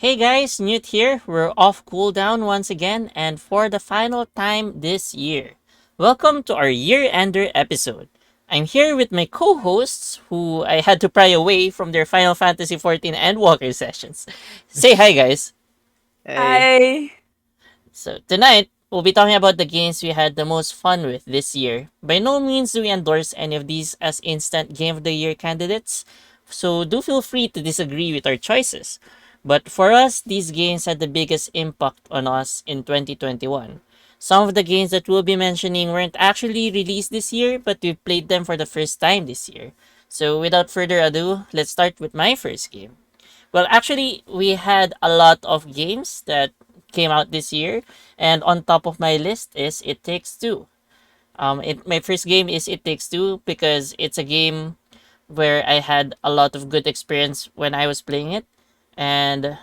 Hey guys, Newt here. We're off cooldown once again and for the final time this year. Welcome to our year ender episode. I'm here with my co-hosts who I had to pry away from their Final Fantasy 14 and Walker sessions. Say hi guys. Hey, Hi. So tonight we'll be talking about the games we had the most fun with this year. By no means do we endorse any of these as instant game of the year candidates, so do feel free to disagree with our choices. But for us, these games had the biggest impact on us in 2021. Some of the games that we'll be mentioning weren't actually released this year, but we played them for the first time this year. So without further ado, let's start with my first game. Well, actually, we had a lot of games that came out this year, and on top of my list is It Takes Two. My first game is It Takes Two because it's a game where I had a lot of good experience when I was playing it. And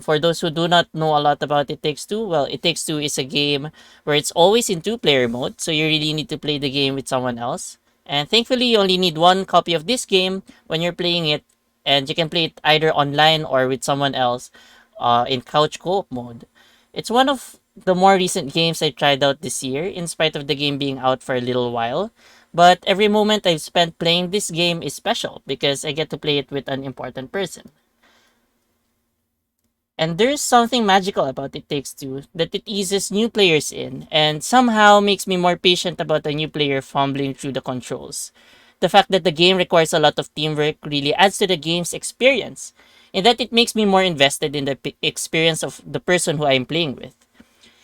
for those who do not know a lot about It Takes Two, well, It Takes Two is a game where it's always in two-player mode, so you really need to play the game with someone else. And thankfully, you only need one copy of this game when you're playing it, and you can play it either online or with someone else in couch co-op mode. It's one of the more recent games I tried out this year, in spite of the game being out for a little while. But every moment I've spent playing this game is special because I get to play it with an important person. And there's something magical about It Takes Two that it eases new players in and somehow makes me more patient about a new player fumbling through the controls. The fact that the game requires a lot of teamwork really adds to the game's experience, in that it makes me more invested in the experience of the person who I'm playing with.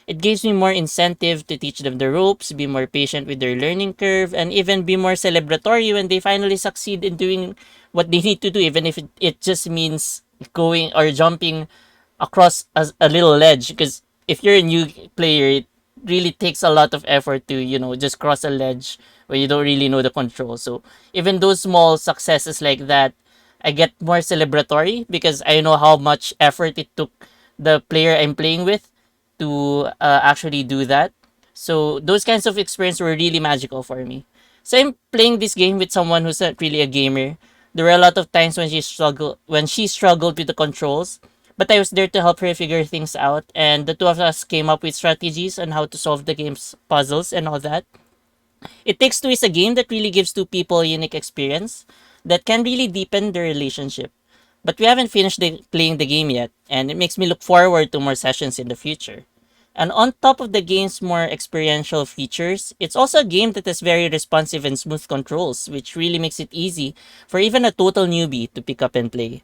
It gives me more incentive to teach them the ropes, be more patient with their learning curve, and even be more celebratory when they finally succeed in doing what they need to do, even if it just means going or jumping across a little ledge. Because if you're a new player, it really takes a lot of effort to, just cross a ledge where you don't really know the control. So even those small successes like that, I get more celebratory because I know how much effort it took the player I'm playing with to actually do that. So those kinds of experience were really magical for me. So I'm playing this game with someone who's not really a gamer. There were a lot of times when she struggled with the controls, but I was there to help her figure things out, and the two of us came up with strategies on how to solve the game's puzzles and all that. It Takes Two is a game that really gives two people a unique experience that can really deepen their relationship. But we haven't finished playing the game yet, and it makes me look forward to more sessions in the future. And on top of the game's more experiential features, it's also a game that has very responsive and smooth controls, which really makes it easy for even a total newbie to pick up and play.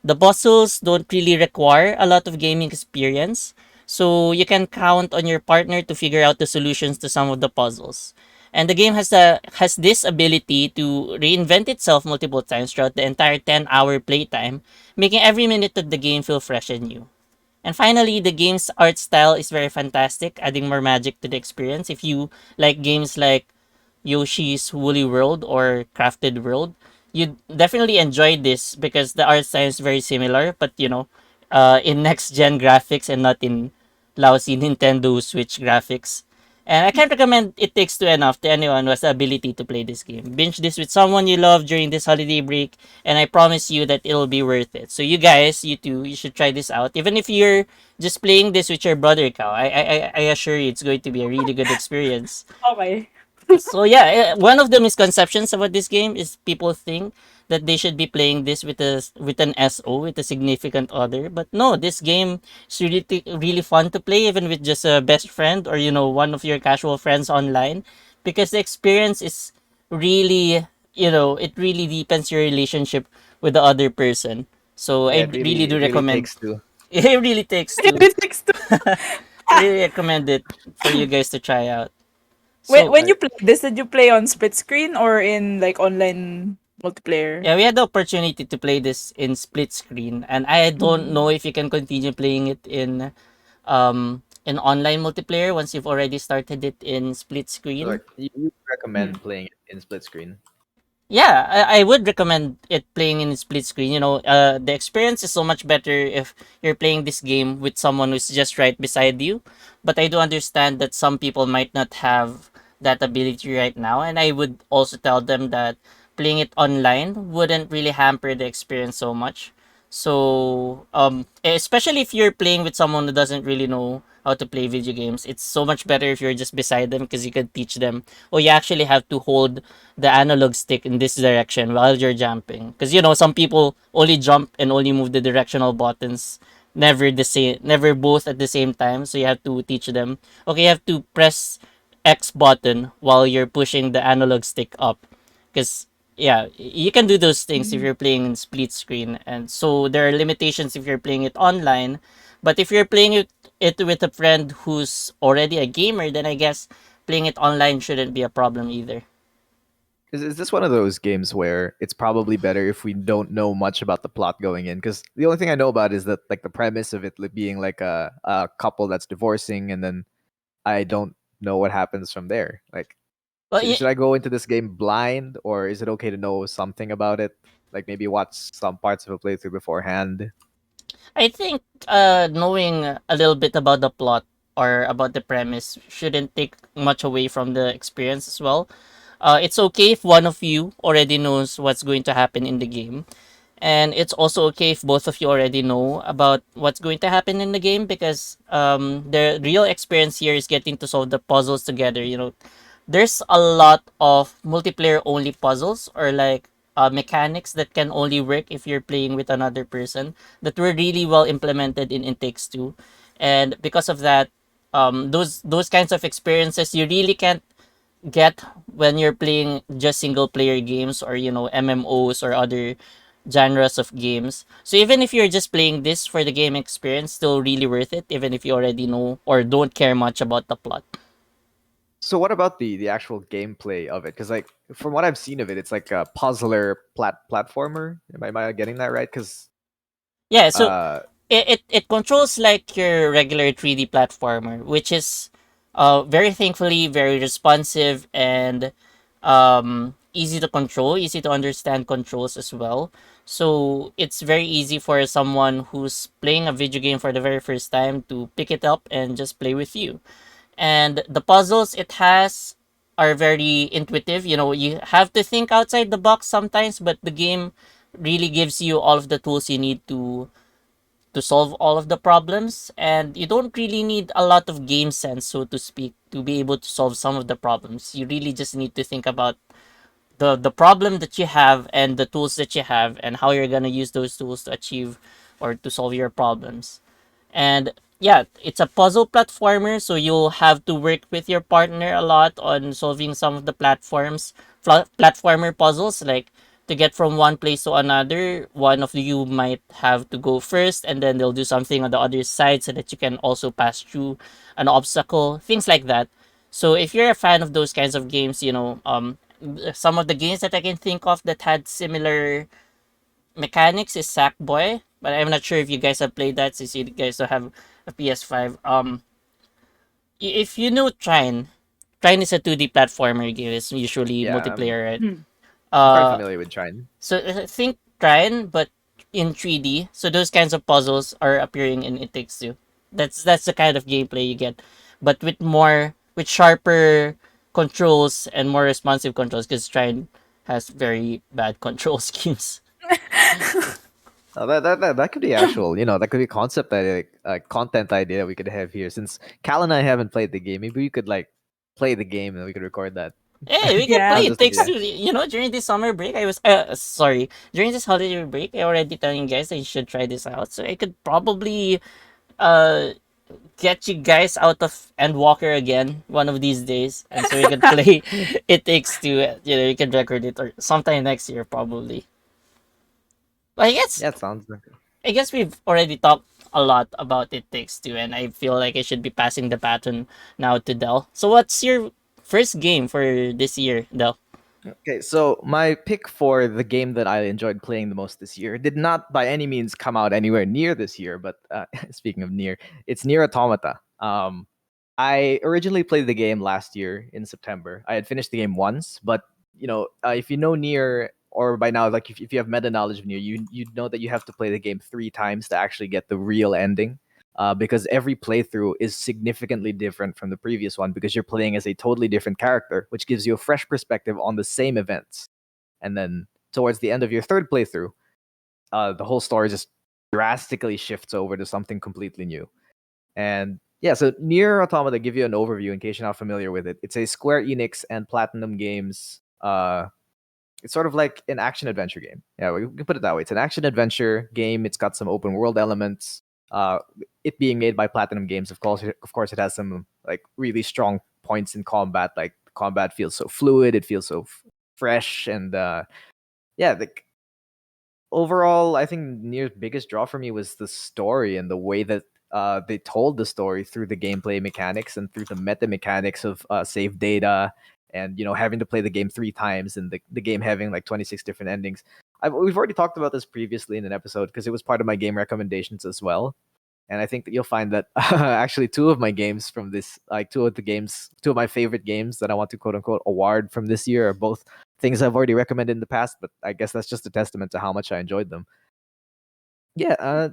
The puzzles don't really require a lot of gaming experience, so you can count on your partner to figure out the solutions to some of the puzzles. And the game has this ability to reinvent itself multiple times throughout the entire 10-hour playtime, making every minute of the game feel fresh and new. And finally, the game's art style is very fantastic, adding more magic to the experience. If you like games like Yoshi's Woolly World or Crafted World, you definitely enjoy this because the art style is very similar, but in next gen graphics and not in lousy Nintendo Switch graphics. And I can't recommend It Takes Two enough to anyone who has the ability to play this game. Binge this with someone you love during this holiday break, and I promise you that it'll be worth it. So you guys, you too, you should try this out. Even if you're just playing this with your brother, Cow, I assure you it's going to be a really good experience. Okay. So yeah, one of the misconceptions about this game is people think that they should be playing this with an SO, with a significant other. But no, this game is really fun to play even with just a best friend or one of your casual friends online, because the experience is really, it really deepens your relationship with the other person. So yeah, I really do it really recommend. takes two. It really takes two. It takes two. I really recommend it for you guys to try out. when So when you play this, did you play on split screen or in like online multiplayer? yeah, we had the opportunity to play this in split screen, and I don't Mm. know if you can continue playing it in online multiplayer once you've already started it in split screen. Like you Mm. recommend playing it in split screen. Yeah, I would recommend it playing in split screen. The experience is so much better if you're playing this game with someone who's just right beside you. But I do understand that some people might not have that ability right now, and I would also tell them that playing it online wouldn't really hamper the experience so much. So, especially if you're playing with someone who doesn't really know how to play video games, it's so much better if you're just beside them because you can teach them. Oh, you actually have to hold the analog stick in this direction while you're jumping. Because some people only jump and only move the directional buttons, never the same, never both at the same time. So you have to teach them. Okay, you have to press X button while you're pushing the analog stick up, because yeah, you can do those things if Mm. you're playing in split screen, and so there are limitations if you're playing it online. But if you're playing it with a friend who's already a gamer, then I guess playing it online shouldn't be a problem either. Is this one of those games where it's probably better if we don't know much about the plot going in? Because the only thing I know about is that like the premise of it being like a couple that's divorcing, and then I don't know what happens from there. Like, Well, should I go into this game blind, or is it okay to know something about it? Like maybe watch some parts of a playthrough beforehand. I think knowing a little bit about the plot or about the premise shouldn't take much away from the experience as well. It's okay if one of you already knows what's going to happen in the game. And it's also okay if both of you already know about what's going to happen in the game, because the real experience here is getting to solve the puzzles together. There's a lot of multiplayer only puzzles, or like mechanics that can only work if you're playing with another person, that were really well implemented in It Takes Two. And because of that, those kinds of experiences you really can't get when you're playing just single player games, or MMOs or other genres of games. So even if you're just playing this for the game experience, still really worth it, even if you already know or don't care much about the plot. So what about the actual gameplay of it? Because like from what I've seen of it, it's like a puzzler platformer. Am I getting that right? Because Yeah, so uh it controls like your regular 3D platformer, which is very thankfully very responsive and easy to control, easy to understand controls as well. So it's very easy for someone who's playing a video game for the very first time to pick it up and just play with you. And the puzzles it has are very intuitive. You have to think outside the box sometimes, but the game really gives you all of the tools you need to solve all of the problems, and you don't really need a lot of game sense, so to speak, to be able to solve some of the problems. You really just need to think about the problem that you have and the tools that you have and how you're going to use those tools to achieve or to solve your problems. And yeah, it's a puzzle platformer, so you'll have to work with your partner a lot on solving some of the platformer puzzles. Like, to get from one place to another, one of you might have to go first, and then they'll do something on the other side so that you can also pass through an obstacle, things like that. So if you're a fan of those kinds of games, some of the games that I can think of that had similar mechanics is Sackboy, but I'm not sure if you guys have played that since you guys don't have a PS5. If you know Trine is a 2D platformer game. It's usually yeah, multiplayer, right? Hmm. I'm quite Uh, familiar with Trine. so think Trine, but in 3D. So those kinds of puzzles are appearing in It Takes Two. That's the kind of gameplay you get, but with sharper controls and more responsive controls, because Trine has very bad control schemes. Oh, that could be actual, that could be concept idea, content idea we could have here. Since Cal and I haven't played the game, maybe we could like play the game and we could record that. Hey, we can Yeah. play Not It just a Takes video. Two. During this summer break, during this holiday break, I already telling you guys that you should try this out. So I could probably uh get you guys out of Endwalker again one of these days, and so we can play It Takes Two. You can record it or sometime next year probably. But Yeah, it sounds like I guess we've already talked a lot about It Takes Two, and I feel like I should be passing the baton now to Del. So what's your first game for this year, Del? okay. So my pick for the game that I enjoyed playing the most this year did not by any means come out anywhere near this year. But speaking of near, it's Near Automata. I originally played the game last year in September. I had finished the game once, but if you know Near, or by now, like if you have meta knowledge of Near, you know that you have to play the game 3 times to actually get the real ending. Because every playthrough is significantly different from the previous one because you're playing as a totally different character, which gives you a fresh perspective on the same events. And then towards the end of your third playthrough, the whole story just drastically shifts over to something completely new. And yeah, so Nier Automata, give you an overview in case you're not familiar with it. It's a Square Enix and Platinum Games. It's sort of like an action adventure game. Yeah, we can put it that way. It's an action adventure game. It's got some open world elements. It being made by Platinum Games, of course, it has some like really strong points in combat. Like combat feels so fluid. It feels so fresh, and yeah, like overall, I think Nier's biggest draw for me was the story and the way that they told the story through the gameplay mechanics and through the meta mechanics of save data and having to play the game 3 times and the game having like 26 different endings. We've already talked about this previously in an episode because it was part of my game recommendations as well. And I think that you'll find that actually two of my games from this, like two of my favorite games that I want to quote unquote award from this year are both things I've already recommended in the past, but I guess that's just a testament to how much I enjoyed them. Yeah,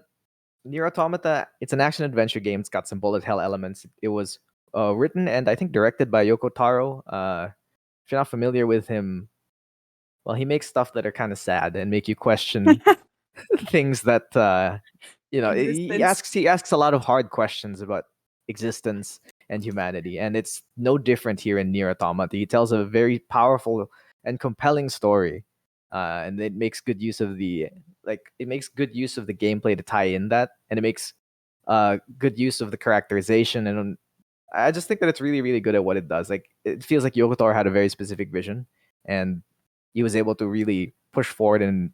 Nier Automata, it's an action adventure game. It's got some bullet hell elements. It was written and I think directed by Yoko Taro. If you're not familiar with him, well, he makes stuff that are kind of sad and make you question things that he Existence. asks a lot of hard questions about existence and humanity, and it's no different here in Nier Automata. He tells a very powerful and compelling story, and it makes good use of the gameplay to tie in that, and it makes good use of the characterization, and I just think that it's really really good at what it does. Like it feels like Yoko Taro had a very specific vision, and he was able to really push forward, and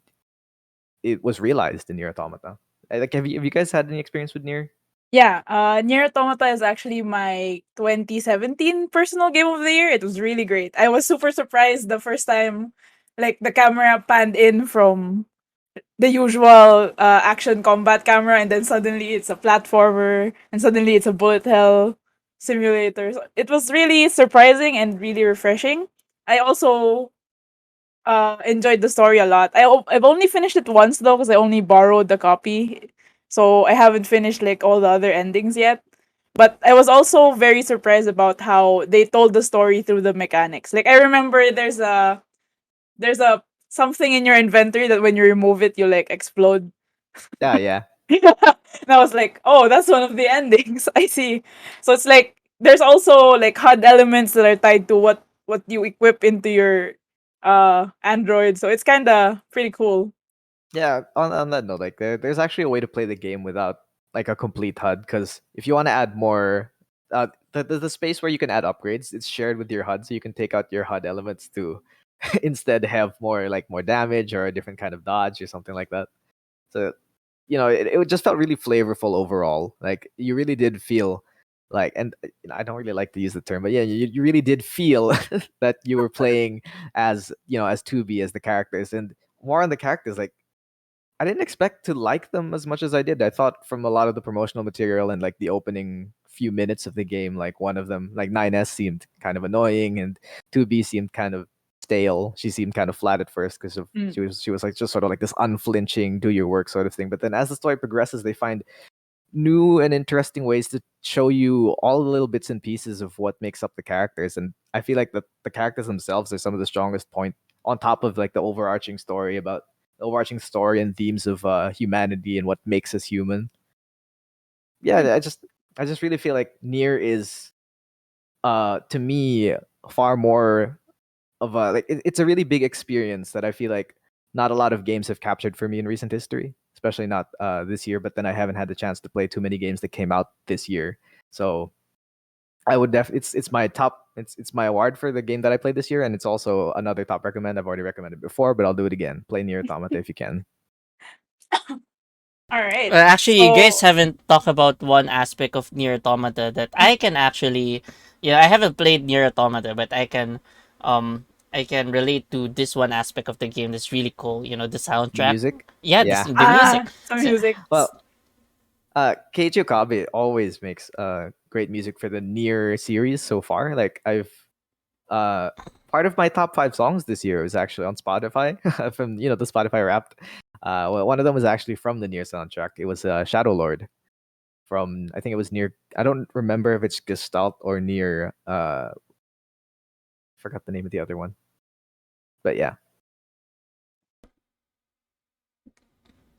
it was realized in Nier Automata. Like, have you guys had any experience with Nier? Yeah, Nier Automata is actually my 2017 personal game of the year. It was really great. I was super surprised the first time, like the camera panned in from the usual action combat camera, and then suddenly it's a platformer, and suddenly it's a bullet hell simulator. So it was really surprising and really refreshing. I also enjoyed the story a lot. I've only finished it once though because I only borrowed the copy, so I haven't finished like all the other endings yet. But I was also very surprised about how they told the story through the mechanics. Like I remember there's a something in your inventory that when you remove it you like explode. Yeah, yeah. And I was like, oh, that's one of the endings. I see. So it's like there's also like HUD elements that are tied to what you equip into your Android. So it's kind of pretty cool. Yeah, on that note, like there's actually a way to play the game without like a complete HUD, because if you want to add more the space where you can add upgrades, it's shared with your HUD, so you can take out your HUD elements to instead have more damage or a different kind of dodge or something like that. So it just felt really flavorful overall. Like you really did feel like, and I don't really like to use the term, but yeah, you really did feel that you were playing as 2B, as the characters, and more on the characters. Like I didn't expect to like them as much as I did. I thought from a lot of the promotional material and like the opening few minutes of the game, like one of them, like 9S seemed kind of annoying, and 2B seemed kind of stale. She seemed kind of flat at first because of Mm. she was like just sort of like this unflinching do your work sort of thing. But then as the story progresses, they find new and interesting ways to show you all the little bits and pieces of what makes up the characters. And I feel like the characters themselves are some of the strongest point, on top of like the overarching story and themes of humanity and what makes us human. Yeah, I just really feel like Nier is to me far more of a like it's a really big experience that I feel like not a lot of games have captured for me in recent history, especially not this year. But then I haven't had the chance to play too many games that came out this year, so I would it's my top, it's my award for the game that I played this year, and it's also another top recommend. I've already recommended before, but I'll do it again. Play Nier Automata if you can. All right. Actually, you guys So haven't talked about one aspect of Nier Automata that I can actually, I haven't played Nier Automata, but I can relate to this one aspect of the game that's really cool. The The soundtrack. music, Yeah, yeah. the music. some So, music. Well, Keiichi Okabe always makes great music for the Nier series so far. Like I've uh part of my top 5 songs this year was actually on Spotify from the Spotify Wrapped. Well, one of them was actually from the Nier soundtrack. It was Shadow Lord from, I think it was Nier. I don't remember if it's Gestalt or Nier. Forgot the name of the other one, but yeah.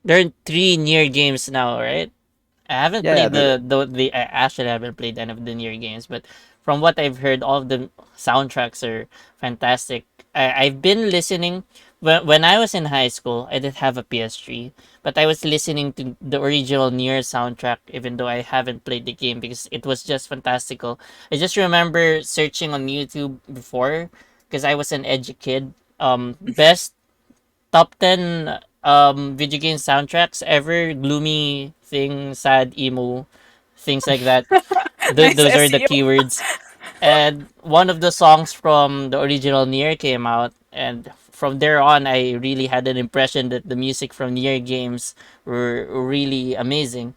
There are three near games now, right? I haven't Yeah, played the the I actually haven't played any of the near games, but from what I've heard, all of the soundtracks are fantastic. I've been listening when I was in high school. I didn't have a PS3, but I was listening to the original near soundtrack, even though I haven't played the game because it was just fantastical. I just remember searching on YouTube before because I was an edgy kid. Best top 10 video game soundtracks ever, gloomy thing, sad, emo, things like that. Nice Those are the SEO. keywords. And one of the songs from the original Nier came out, and from there on I really had an impression that the music from Nier games were really amazing.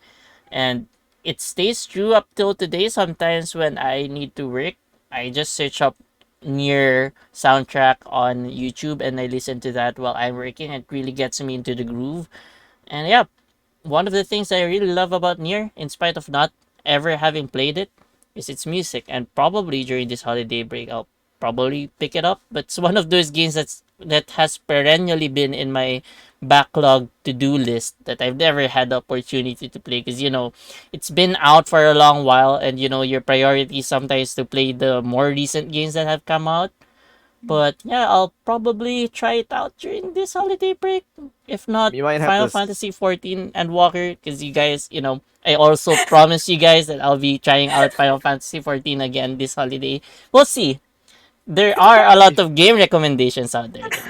And it stays true up till today. Sometimes when I need to work, I just search up near soundtrack on YouTube and I listen to that while I'm working. It really gets me into the groove. And yeah, one of the things I really love about Nier, in spite of not ever having played it, is its music. And probably during this holiday break, I'll probably pick it up. But it's one of those games that has perennially been in my backlog to do list that I've never had the opportunity to play because it's been out for a long while and your priority sometimes to play the more recent games that have come out. But yeah, I'll probably try it out during this holiday break. If not, you might have to Final Fantasy 14 and Walker, because you guys, I also promised you guys that I'll be trying out Final Fantasy 14 again this holiday. We'll see. There are a lot if of game recommendations out there that,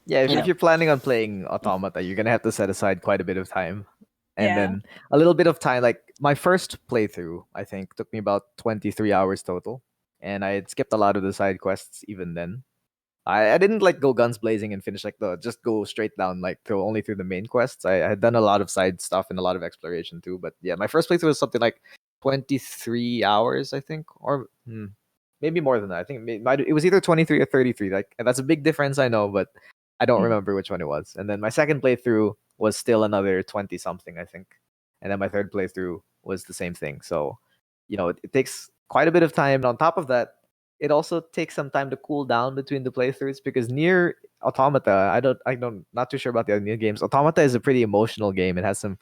yeah, you if know. you're planning on playing Automata, you're gonna have to set aside quite a bit of time, and Yeah. then a little bit of time. Like my first playthrough, I think took me about 23 hours total, and I had skipped a lot of the side quests even then. I didn't like go guns blazing and finish like the just go straight down like through only through the main quests. I had done a lot of side stuff and a lot of exploration too. But yeah, my first playthrough was something like 23 hours, I think, or maybe more than that. I think it was either 23 or 33. Like that's a big difference, I know, but I don't Mm. remember which one it was. And then my second playthrough was still another 20 something, I think. And then my third playthrough was the same thing. So, it takes quite a bit of time. And on top of that, it also takes some time to cool down between the playthroughs because near Automata, I don't not too sure about the other new games. Automata is a pretty emotional game. It has some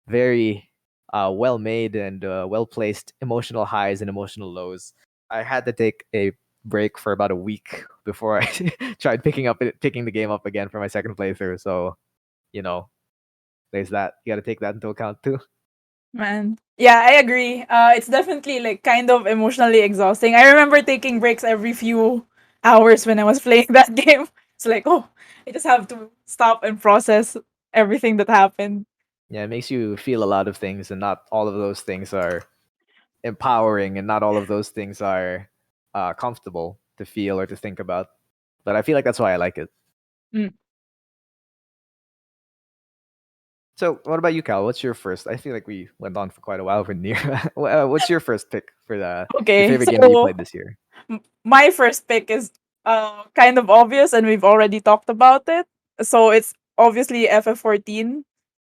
very well made and well placed emotional highs and emotional lows. I had to take a break for about a week before I tried picking the game up again for my second playthrough. So, you know, there's that. You got to take that into account too. Man. Yeah, I agree. It's definitely like kind of emotionally exhausting. I remember taking breaks every few hours when I was playing that game. It's like, oh, I just have to stop and process everything that happened. Yeah, it makes you feel a lot of things, and not all of those things are empowering, and not all of those things are comfortable to feel or to think about. But I feel like that's why I like it. Mm. So, what about you, Cal? What's your first? I feel like we went on for quite a while for near. What's your first pick for your Okay, favorite game that you so played this year? my first pick is kind of obvious, and we've already talked about it. So it's obviously FF14,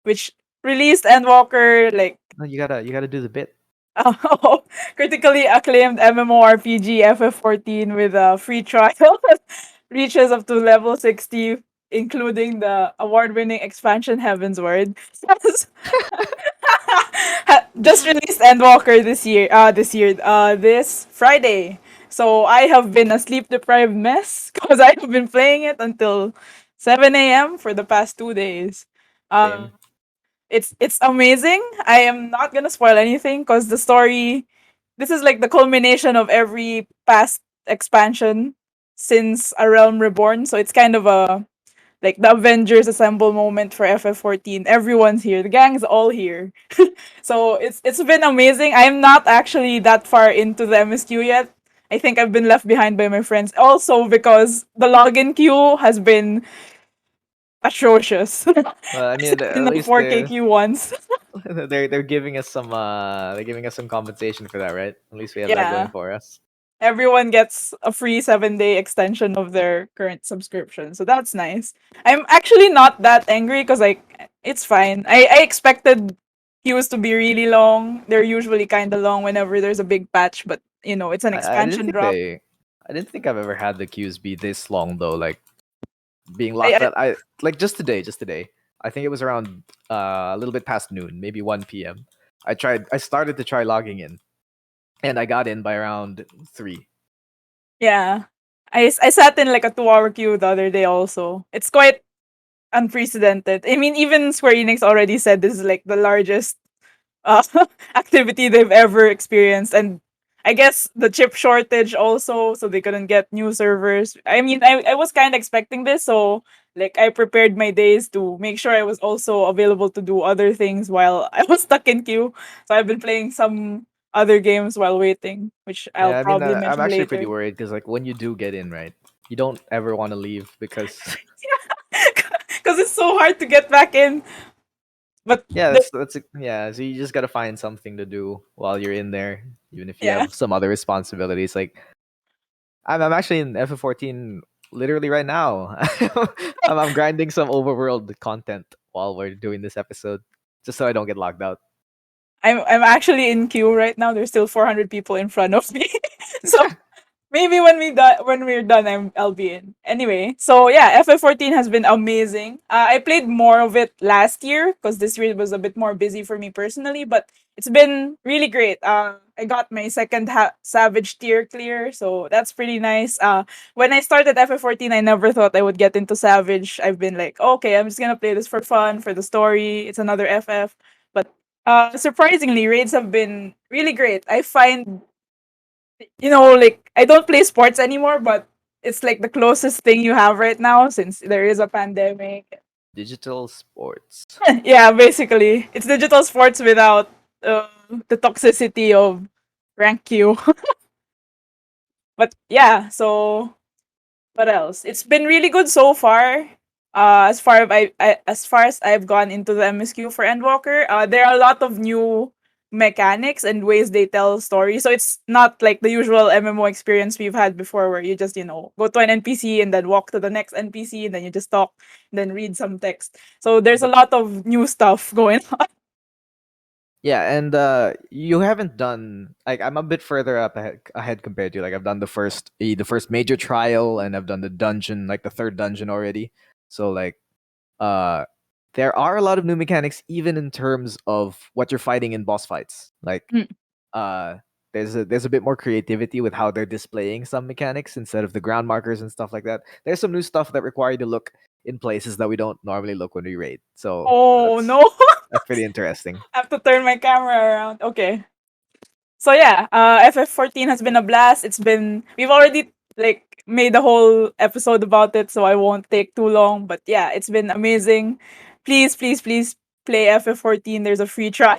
which released Endwalker like No, you gotta do the bit. oh, critically acclaimed MMORPG FF14 with a free trial that reaches up to level 60, including the award-winning expansion Heaven's Word. Just released Endwalker this Friday. So I have been a sleep deprived mess because I have been playing it until 7 a.m. for the past 2 days. Uh, Same. it's amazing. I am not gonna spoil anything because the story. This is like the culmination of every past expansion since A Realm Reborn. So it's kind of a like the Avengers assemble moment for FF14. Everyone's here. The gang's all here. So it's been amazing. I'm not actually that far into the MSQ yet. I think I've been left behind by my friends. Also because the login queue has been atrocious. Well, I I sat mean, in at the least 4K queue once. they're giving us some compensation for that, right? At least we have that going Yeah. for us. Everyone gets a free 7-day extension of their current subscription. So that's nice. I'm actually not that angry because like it's fine. I expected queues to be really long. They're usually kind of long whenever there's a big patch, but it's an I didn't expansion think drop. I didn't think I've ever had the queues be this long though. Like being I, locked I out. I like just today. I think it was around a little bit past noon, maybe 1 p.m. I started to try logging in, and I got in by around 3. Yeah. I sat in like a 2-hour queue the other day also. It's quite unprecedented. I mean, even Square Enix already said this is like the largest uh, activity they've ever experienced. And I guess the chip shortage also, so they couldn't get new servers. I mean, I was kind of expecting this, so like I prepared my days to make sure I was also available to do other things while I was stuck in queue. So I've been playing some other games while waiting, which I'll Yeah, I mean, probably I'm mention actually pretty later. worried because like when you do get in, right, you don't ever want to leave because Because it's so hard to get back in. But yeah, yeah. So you just gotta find something to do while you're in there, even if you yeah, have some other responsibilities. Like I'm actually in FF14 literally right now. I'm grinding some overworld content while we're doing this episode, just so I don't get locked out. I'm actually in queue right now. There's still 400 people in front of me. So maybe when we're done, I'll be in. Anyway, so yeah, FF14 has been amazing. I played more of it last year because this year was a bit more busy for me personally, but it's been really great. I got my second Savage tier clear, so that's pretty nice. When I started FF14, I never thought I would get into Savage. I've been like, okay, I'm just gonna play this for fun, for the story. It's another FF, but surprisingly, raids have been really great. I find, like I don't play sports anymore, but it's like the closest thing you have right now since there is a pandemic. Digital sports. Yeah, basically, it's digital sports without the toxicity of rank Q. But yeah, so what else? It's been really good so far. As far as I've gone into the MSQ for Endwalker, there are a lot of new mechanics and ways they tell stories. So it's not like the usual MMO experience we've had before, where you just go to an NPC and then walk to the next NPC and then you just talk, then read some text. So there's a But lot of new stuff going on. yeah, and you haven't done like I'm a bit further up ahead compared to you. Like I've done the first major trial, and I've done the dungeon, like the third dungeon already. So like uh there are a lot of new mechanics even in terms of what you're fighting in boss fights. Like Mm. uh there's a bit more creativity with how they're displaying some mechanics instead of the ground markers and stuff like that. There's some new stuff that require you to look in places that we don't normally look when we raid. So Oh no, that's pretty interesting. I have to turn my camera around. Okay. So yeah, FF14 has been a blast. We've already like made a whole episode about it, so I won't take too long. But yeah, it's been amazing. Please, please, please play FF14. There's a free trial.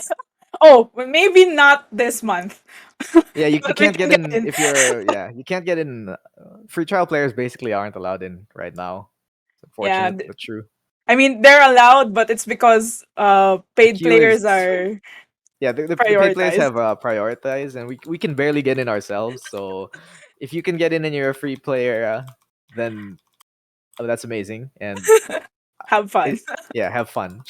Oh, well, maybe not this month, Yeah, you but we can't can get get in in. if you're you can't get in. Free trial players basically aren't allowed in right now. It's Yeah, unfortunate but true. I mean they're allowed, but it's because The paid queue is players are the paid players prioritized. have prioritized, and we can barely get in ourselves. So if you can get in and you're a free player, then that's amazing. And Have fun. it, yeah, have fun.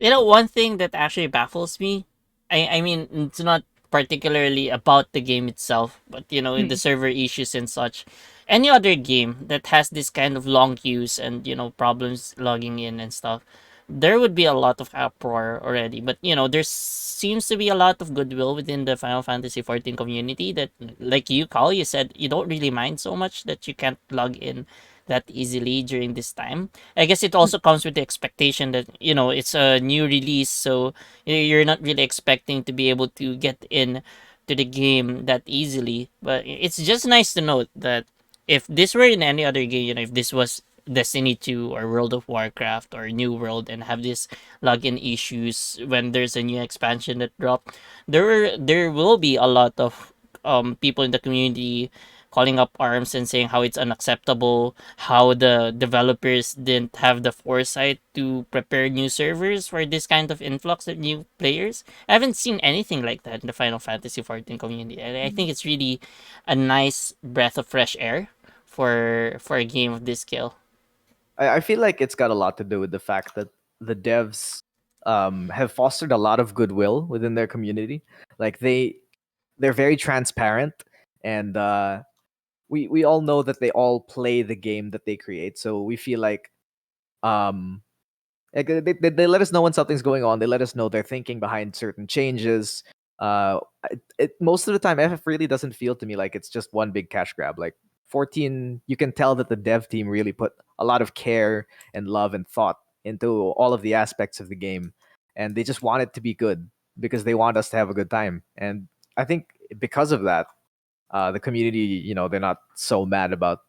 One thing that actually baffles me, I mean, it's not particularly about the game itself, but in the Mm. server issues and such. Any other game that has this kind of long queues and problems logging in and stuff, there would be a lot of uproar already. But there seems to be a lot of goodwill within the Final Fantasy 14 community that, like you, Carl, you said you don't really mind so much that you can't log in that easily during this time. I guess it also comes with the expectation that it's a new release, so you're not really expecting to be able to get in to the game that easily. But it's just nice to note that if this were in any other game, if this was Destiny 2 or World of Warcraft or New World and have this login issues when there's a new expansion that dropped, there will be a lot of people in the community calling up arms and saying how it's unacceptable, how the developers didn't have the foresight to prepare new servers for this kind of influx of new players. I haven't seen anything like that in the Final Fantasy 14 community. And I think it's really a nice breath of fresh air for a game of this scale. I feel like it's got a lot to do with the fact that the devs have fostered a lot of goodwill within their community. Like they're very transparent, and we all know that they all play the game that they create. So we feel like Um, they let us know when something's going on. They let us know their thinking behind certain changes. Most of the time, FF really doesn't feel to me like it's just one big cash grab. Like 14, you can tell that the dev team really put a lot of care and love and thought into all of the aspects of the game, and they just want it to be good because they want us to have a good time. And I think because of that, the community, they're not so mad about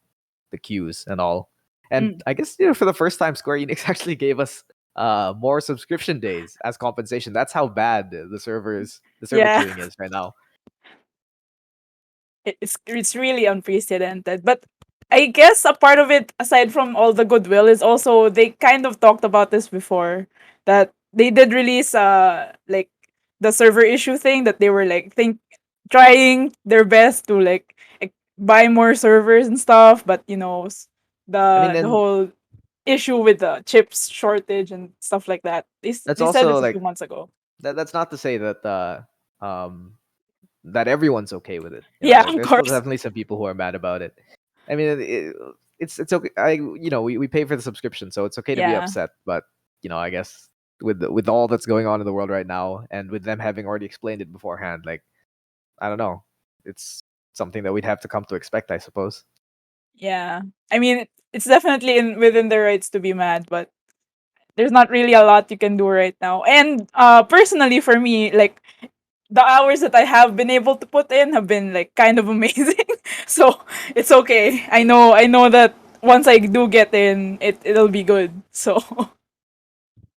the queues and all. And Mm. I guess for the first time, Square Enix actually gave us more subscription days as compensation. That's how bad the server Yeah. queuing is right now. It's really unprecedented. But I guess a part of it, aside from all the goodwill, is also they kind of talked about this before, that they did release like the server issue thing, that they were like trying their best to like buy more servers and stuff, but I mean, the then whole issue with the chips shortage and stuff like that. that's They said also this a like few months ago. that's not to say that um that everyone's okay with it. Yeah, of There's still course. definitely some people who are mad about it. I mean, it's okay. We pay for the subscription, so it's okay to be Yeah. upset. But I guess with all that's going on in the world right now, and with them having already explained it beforehand, like I don't know, it's something that we'd have to come to expect, I suppose. Yeah. I mean, it's definitely within their rights to be mad, but there's not really a lot you can do right now. And personally for me, like the hours that I have been able to put in have been like kind of amazing. So it's okay. I know that once I do get in, it'll be good. So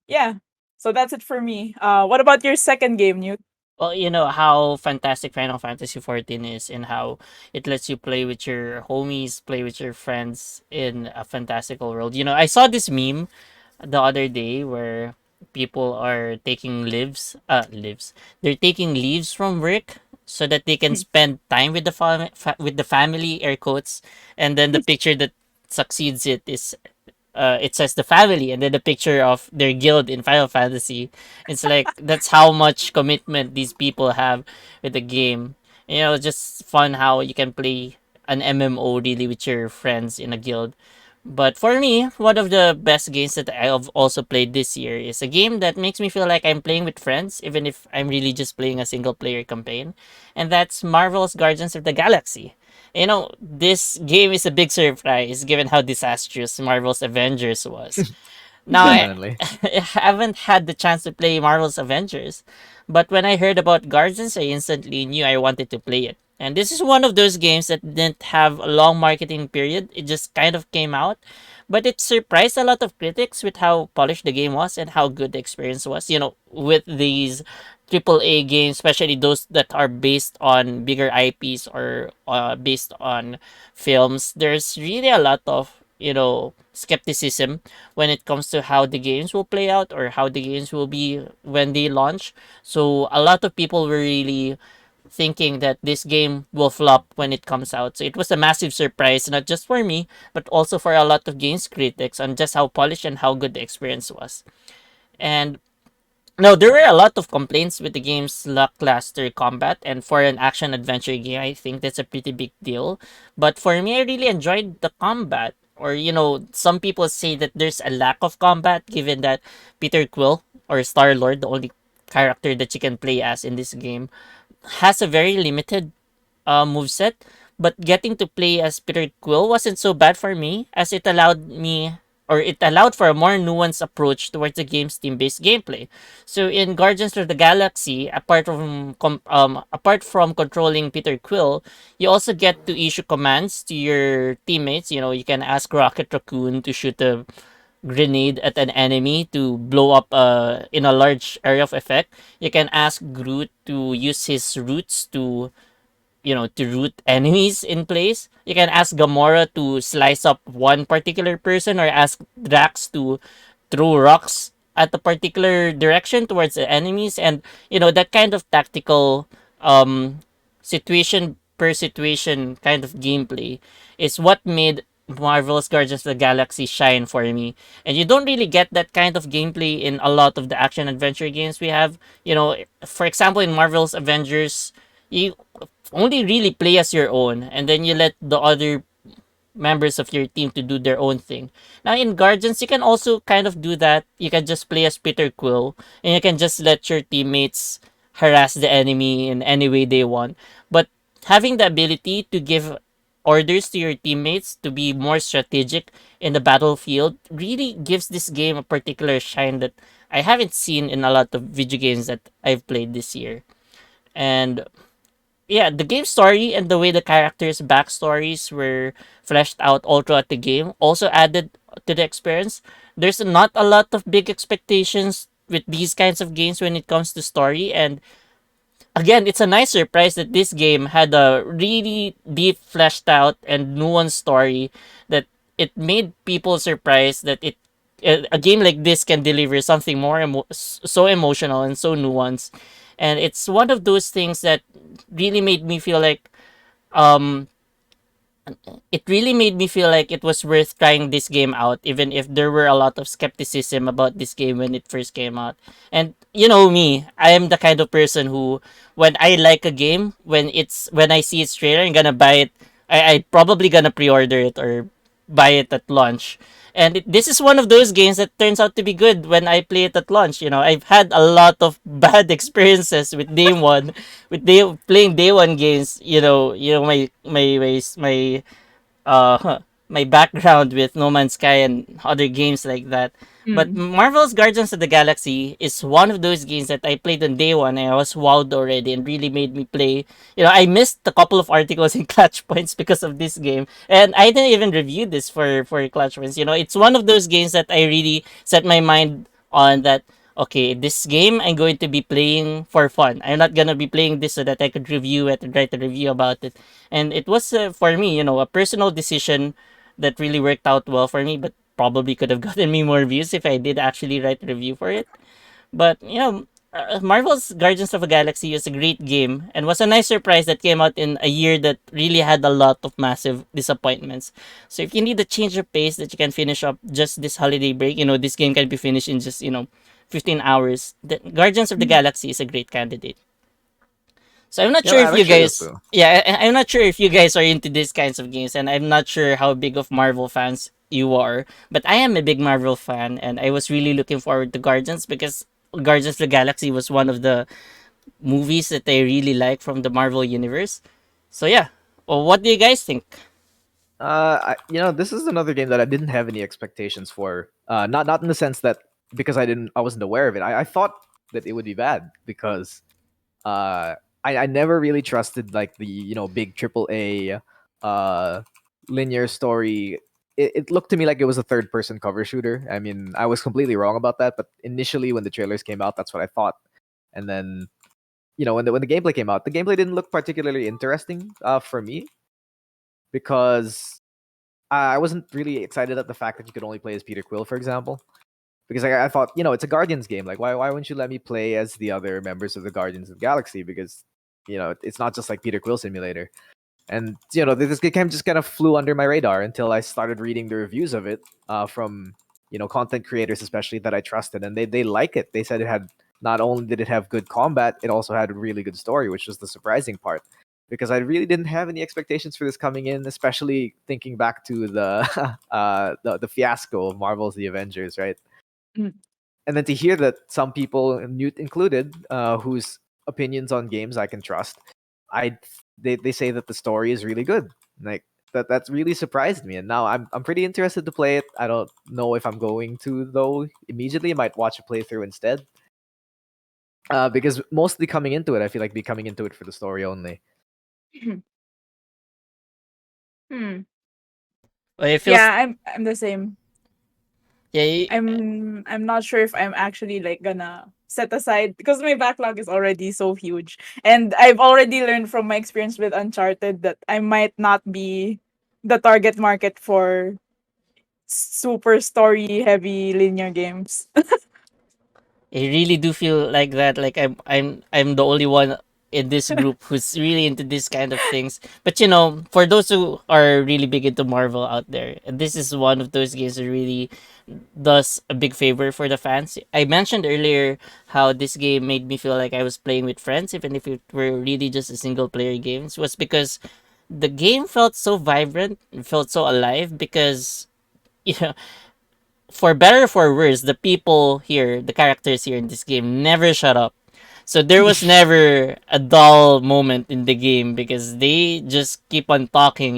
yeah. So that's it for me. What about your second game, Newt? Well, you know how fantastic Final Fantasy 14 is, and how it lets you play with your homies, play with your friends in a fantastical world. I saw this meme the other day where people are taking lives. They're taking leaves from work so that they can spend time with with the family, air quotes, and then the picture that succeeds it says the family, and then the picture of their guild in Final Fantasy. It's like that's how much commitment these people have with the game. Just fun how you can play an MMO really with your friends in a guild. But for me, one of the best games that I have also played this year is a game that makes me feel like I'm playing with friends, even if I'm really just playing a single player campaign. And that's Marvel's Guardians of the Galaxy. This game is a big surprise given how disastrous Marvel's Avengers was. Now, Definitely. I haven't had the chance to play Marvel's Avengers, but when I heard about Guardians, I instantly knew I wanted to play it. And this is one of those games that didn't have a long marketing period. It just kind of came out, but it surprised a lot of critics with how polished the game was and how good the experience was. With these AAA games, especially those that are based on bigger IPs or based on films, there's really a lot of skepticism when it comes to how the games will play out or how the games will be when they launch. So a lot of people were really thinking that this game will flop when it comes out. So it was a massive surprise, not just for me, but also for a lot of games critics on just how polished and how good the experience was. And no, there were a lot of complaints with the game's lackluster combat, and for an action adventure game, I think that's a pretty big deal. But for me, I really enjoyed the combat. Or, some people say that there's a lack of combat given that Peter Quill, or Star Lord, the only character that you can play as in this game, has a very limited moveset, but getting to play as Peter Quill wasn't so bad for me, as it allowed for a more nuanced approach towards the game's team-based gameplay. So in Guardians of the Galaxy, apart from controlling Peter Quill, you also get to issue commands to your teammates. You can ask Rocket Raccoon to shoot a grenade at an enemy to blow up in a large area of effect. You can ask Groot to use his roots to root enemies in place. You can ask Gamora to slice up one particular person, or ask Drax to throw rocks at a particular direction towards the enemies. And that kind of tactical um situation per situation kind of gameplay is what made Marvel's Guardians of the Galaxy shine for me. And you don't really get that kind of gameplay in a lot of the action adventure games we have. For example, in Marvel's Avengers, you only really play as your own, and then you let the other members of your team to do their own thing. Now in Guardians, you can also kind of do that. You can just play as Peter Quill, and you can just let your teammates harass the enemy in any way they want. But having the ability to give orders to your teammates to be more strategic in the battlefield really gives this game a particular shine that I haven't seen in a lot of video games that I've played this year. And yeah, the game story and the way the characters' backstories were fleshed out all throughout the game also added to the experience. There's not a lot of big expectations with these kinds of games when it comes to story, and again, it's a nice surprise that this game had a really deep, fleshed out, and nuanced story that it made people surprised that a game like this can deliver something more so emotional and so nuanced. And it's one of those things that really made me feel like um it really made me feel like it was worth trying this game out, even if there were a lot of skepticism about this game when it first came out. And you know me, I am the kind of person who, when I like a game, when I see its trailer, I'm gonna buy it. I probably gonna pre-order it or buy it at launch. And this is one of those games that turns out to be good when I play it at launch. You know, I've had a lot of bad experiences with day one, playing day one games. My my background with No Man's Sky and other games like that. But Mm. Marvel's Guardians of the Galaxy is one of those games that I played on day one and I was wowed already and really made me play. You know, I missed a couple of articles in Clutch Points because of this game. And I didn't even review this for Clutch Points. You know, it's one of those games that I really set my mind on that okay, this game I'm going to be playing for fun. I'm not gonna be playing this so that I could review it and write a review about it. And it was for me, you know, a personal decision that really worked out well for me, but probably could have gotten me more views if I did actually write a review for it. But you know, Marvel's Guardians of the Galaxy is a great game and was a nice surprise that came out in a year that really had a lot of massive disappointments. So if you need a change of pace that you can finish up just this holiday break, you know, this game can be finished in just, 15 hours. The Guardians of the Mm. Galaxy is a great candidate. So I'm not Yeah, sure if I'm you actually guys, also. yeah, I'm not sure if you guys are into these kinds of games, and I'm not sure how big of Marvel fans you are, but I am a big Marvel fan, and I was really looking forward to Guardians because Guardians of the Galaxy was one of the movies that I really like from the Marvel universe. So yeah, well, what do you guys think? This is another game that I didn't have any expectations for. Not in the sense that because I wasn't aware of it. I thought that it would be bad because uh, I never really trusted like the big triple A linear story. It looked to me like it was a third person cover shooter. I mean, I was completely wrong about that, but initially when the trailers came out, that's what I thought. And then when the gameplay came out, the gameplay didn't look particularly interesting for me because I wasn't really excited at the fact that you could only play as Peter Quill, for example. Because I thought, it's a Guardians game. Like, why wouldn't you let me play as the other members of the Guardians of the Galaxy? Because, it's not just like Peter Quill Simulator. And, this game just kind of flew under my radar until I started reading the reviews of it from, content creators, especially that I trusted. And they like it. They said it had, not only did it have good combat, it also had a really good story, which was the surprising part because I really didn't have any expectations for this coming in, especially thinking back to the the fiasco of Marvel's The Avengers, right? Mm. And then to hear that some people, Newt included, whose opinions on games I can trust, I they say that the story is really good. Like that's really surprised me, and now I'm pretty interested to play it. I don't know if I'm going to though immediately. I might watch a playthrough instead. Because mostly coming into it, I feel like be coming into it for the story only. Hmm. Well, it feels Yeah, I'm the same. yeah. I'm not sure if I'm actually like gonna set aside because my backlog is already so huge. And I've already learned from my experience with Uncharted that I might not be the target market for super story heavy linear games. I really do feel like that. Like I'm the only one in this group who's really into this kind of things. But you know, for those who are really big into Marvel out there, this is one of those games that really does a big favor for the fans. I mentioned earlier how this game made me feel like I was playing with friends, even if it were really just a single player games. Was because the game felt so vibrant, it felt so alive because you know, for better or for worse, the people here, the characters here in this game never shut up. So there was never a dull moment in the game because they just keep on talking.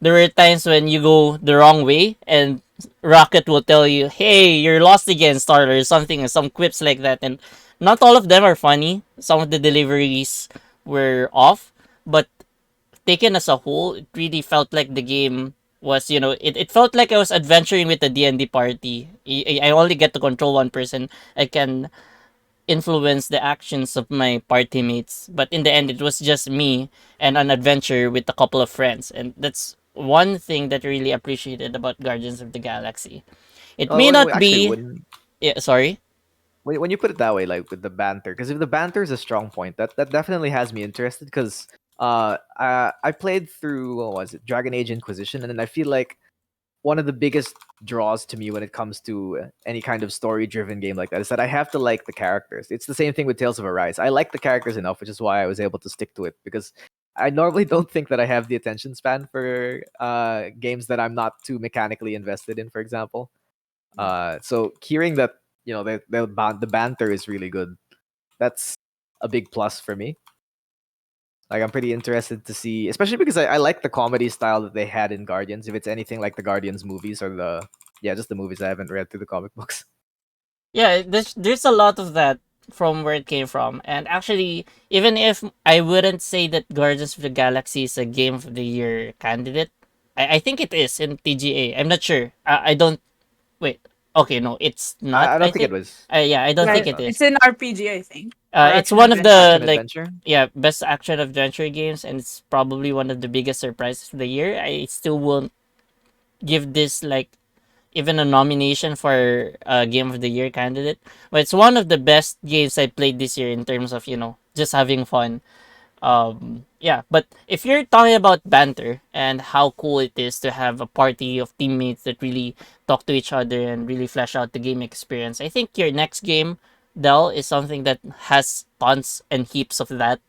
There were times when you go the wrong way and Rocket will tell you, "Hey, you're lost again, starter," or something, some quips like that. And not all of them are funny. Some of the deliveries were off, but taken as a whole, it really felt like the game was, it felt like I was adventuring with a D&D party. I only get to control one person. I can influence the actions of my party mates. But in the end, it was just me and an adventure with a couple of friends. And that's one thing that I really appreciated about Guardians of the Galaxy. It may not Actually, be. Yeah, sorry. when you put it that way, like with the banter, because if the banter is a strong point, that definitely has me interested. Because I played through, what was it, Dragon Age Inquisition, and then I feel like one of the biggest draws to me when it comes to any kind of story driven game like that is that I have to like the characters. It's the same thing with Tales of Arise. I like the characters enough, which is why I was able to stick to it, because I normally don't think that I have the attention span for games that I'm not too mechanically invested in, for example. So hearing that, the banter is really good, that's a big plus for me. Like, I'm pretty interested to see, especially because I like the comedy style that they had in Guardians. If it's anything like the Guardians movies or just the movies, I haven't read through the comic books. Yeah, there's a lot of that from where it came from. And actually, even if I wouldn't say that Guardians of the Galaxy is a Game of the Year candidate, I think it is in TGA. I'm not sure. I don't. Wait. Okay, no, it's not. I I don't think it think. was. Yeah, I don't Yeah, think it it's is. in RPG, I think. Or It's action one of adventure. the Action like, adventure. yeah, best action adventure games, and it's probably one of the biggest surprises of the year. I still won't give this like even a nomination for a Game of the Year candidate. But it's one of the best games I played this year in terms of, just having fun. Yeah, but if you're talking about banter and how cool it is to have a party of teammates that really talk to each other and really flesh out the game experience, I think your next game, Dell, is something that has tons and heaps of that.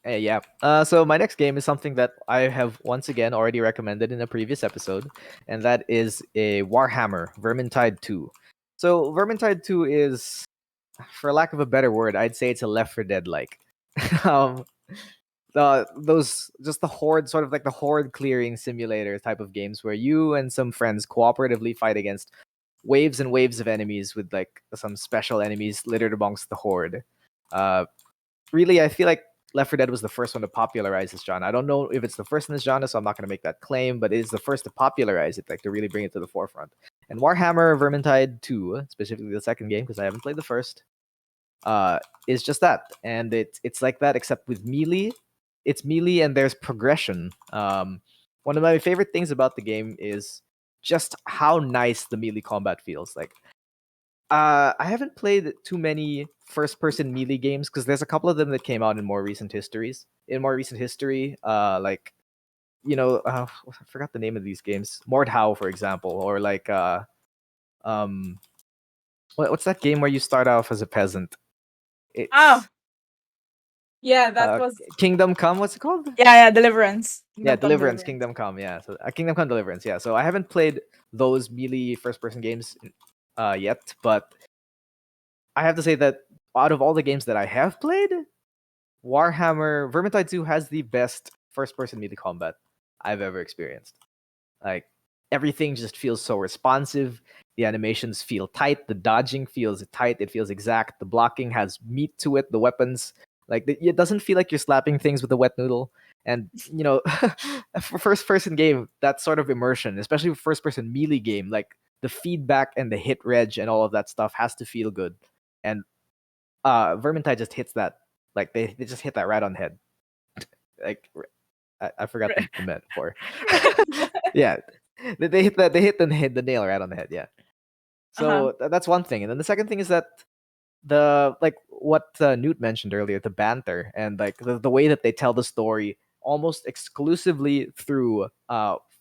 Yeah. So my next game is something that I have once again already recommended in a previous episode, and that is a Warhammer Vermintide 2. So Vermintide 2 is, for lack of a better word, I'd say it's a Left 4 Dead like. um, those just the horde, sort of like the horde clearing simulator type of games where you and some friends cooperatively fight against waves and waves of enemies with like some special enemies littered amongst the horde. Uh, Really, I feel like Left 4 Dead was the first one to popularize this genre. I don't know if it's the first in this genre, so I'm not going to make that claim, but it is the first to popularize it, like to really bring it to the forefront. And Warhammer Vermintide 2, specifically the second game, because I haven't played the first, uh, is just that. And it's like that, except with melee. It's melee and there's progression. One of my favorite things about the game is just how nice the melee combat feels. Like, I haven't played too many first-person melee games because there's a couple of them that came out in more recent histories. In more recent history, like, I forgot the name of these games. Mordhau, for example, or like um, what's that game where you start off as a peasant? Oh, It's yeah, that was Kingdom Come. What's it called? yeah, Deliverance. Yeah, Kingdom Come Deliverance, Deliverance. Kingdom Come. Yeah, so Kingdom Come Deliverance. Yeah, so I haven't played those melee first-person games yet, but I have to say that out of all the games that I have played, Warhammer Vermintide 2 has the best first-person melee combat I've ever experienced. Like, everything just feels so responsive. The animations feel tight. The dodging feels tight. It feels exact. The blocking has meat to it. The weapons, like, it doesn't feel like you're slapping things with a wet noodle. And for first-person game, that sort of immersion, especially for first-person melee game, like the feedback and the hit reg and all of that stuff has to feel good. And Vermintide just hits that. Like, they just hit that right on the head. Like, I forgot the metaphor. Yeah, they hit that. They hit the nail right on the head. Yeah. Uh-huh. So that's one thing, and then the second thing is that the like what Newt mentioned earlier, the banter and like the way that they tell the story almost exclusively through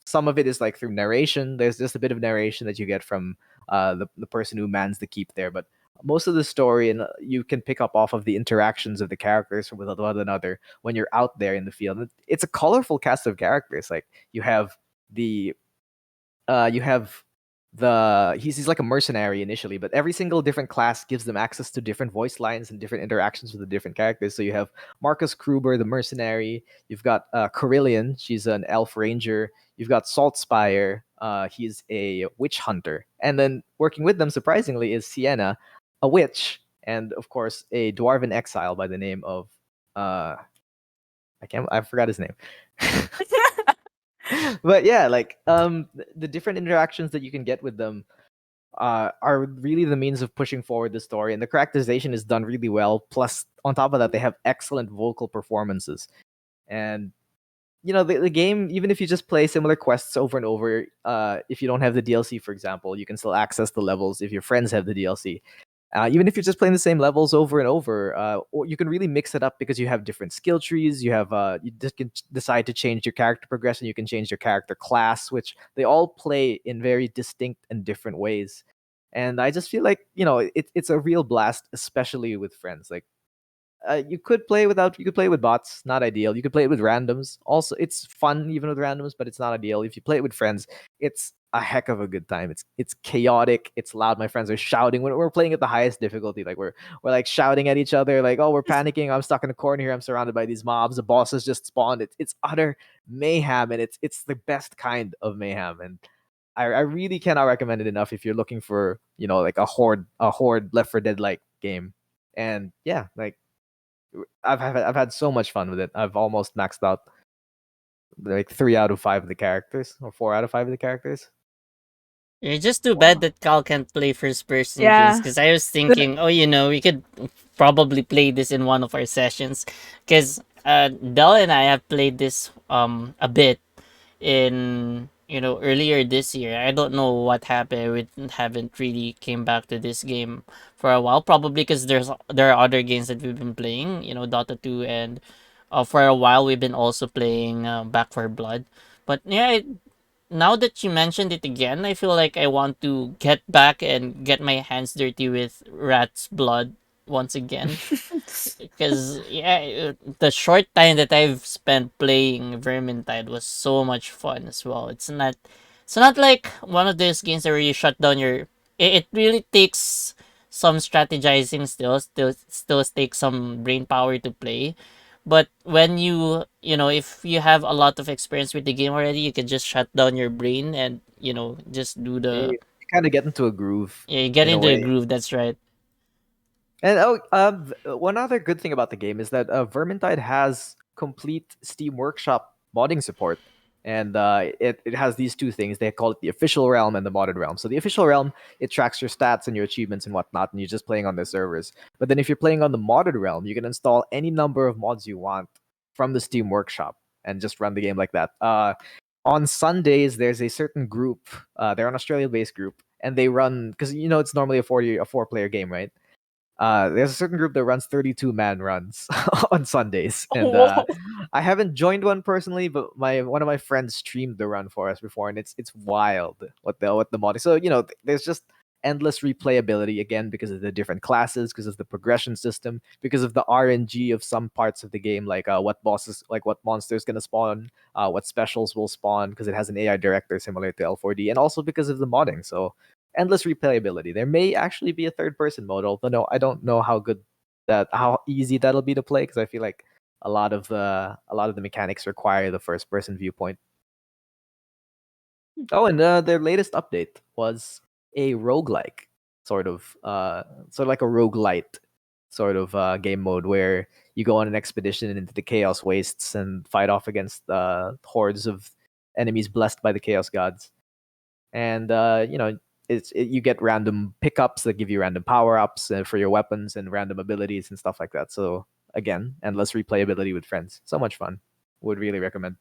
some of it is like through narration. There's just a bit of narration that you get from the person who mans the keep there, but most of the story, and you can pick up off of the interactions of the characters with one another when you're out there in the field. It's a colorful cast of characters. Like the you have he's like a mercenary initially, but every single different class gives them access to different voice lines and different interactions with the different characters. So you have Marcus Kruber, the mercenary. You've got Carillion, she's an elf ranger. You've got Saltspire, he's a witch hunter. And then working with them, surprisingly, is Sienna, a witch, and of course a dwarven exile by the name of uh I forgot his name. But yeah, like the different interactions that you can get with them are really the means of pushing forward the story, and the characterization is done really well. Plus, on top of that, they have excellent vocal performances. And the game, even if you just play similar quests over and over, if you don't have the DLC, for example, you can still access the levels if your friends have the DLC. Even if you're just playing the same levels over and over, or you can really mix it up because you have different skill trees. You have you just can decide to change your character progression. You can change your character class, which they all play in very distinct and different ways. And I just feel like it's a real blast, especially with friends. Like you could play it with bots, not ideal. You could play it with randoms. Also, it's fun even with randoms, but it's not ideal. If you play it with friends, it's a heck of a good time. It's chaotic, it's loud. My friends are shouting when we're playing at the highest difficulty. Like we're like shouting at each other, like, oh, we're panicking. I'm stuck in a corner here. I'm surrounded by these mobs. The boss has just spawned. It's utter mayhem, and it's the best kind of mayhem. And I really cannot recommend it enough if you're looking for like a horde Left 4 Dead like game. And yeah, like I've had so much fun with it. I've almost maxed out like 3 out of 5 of the characters, or 4 out of 5 of the characters. It's just too bad Wow. that Cal can't play first person games, Yeah. because I was thinking, oh, we could probably play this in one of our sessions. Because Del and I have played this a bit in earlier this year. I don't know what happened. We haven't really came back to this game for a while. Probably because there are other games that we've been playing. Dota 2, and for a while we've been also playing Back for Blood. But yeah, now that you mentioned it again, I feel like I want to get back and get my hands dirty with Rat's Blood once again. Because yeah, the short time that I've spent playing Vermintide was so much fun as well. It's not like one of those games where you shut down your. It really takes some strategizing still takes some brain power to play. But when if you have a lot of experience with the game already, you can just shut down your brain and just do the You kind of get into a groove yeah, you get in a into the way. groove. That's right. And one other good thing about the game is that Vermintide has complete Steam Workshop modding support, and it has these two things. They call it the official realm and the modded realm. So the official realm, it tracks your stats and your achievements and whatnot, and you're just playing on their servers. But then if you're playing on the modded realm, you can install any number of mods you want from the Steam Workshop and just run the game like that. On Sundays, there's a certain group. They're an Australia-based group, and they run because it's normally a four-player game, right? There's a certain group that runs 32-man runs on Sundays, and Whoa. I haven't joined one personally, but my one of my friends streamed the run for us before, and it's wild what the mod. So there's just endless replayability again because of the different classes, because of the progression system, because of the RNG of some parts of the game, like what bosses, like what monsters gonna spawn, what specials will spawn, because it has an AI director similar to L4D, and also because of the modding. So endless replayability. There may actually be a third person mode, although no, I don't know how easy that'll be to play, because I feel like a lot of the mechanics require the first person viewpoint. Oh, and their latest update was a roguelike sort of like a roguelite sort of game mode where you go on an expedition into the chaos wastes and fight off against hordes of enemies blessed by the chaos gods. And you get random pickups that give you random power-ups for your weapons and random abilities and stuff like that. So again, endless replayability with friends. So much fun. Would really recommend.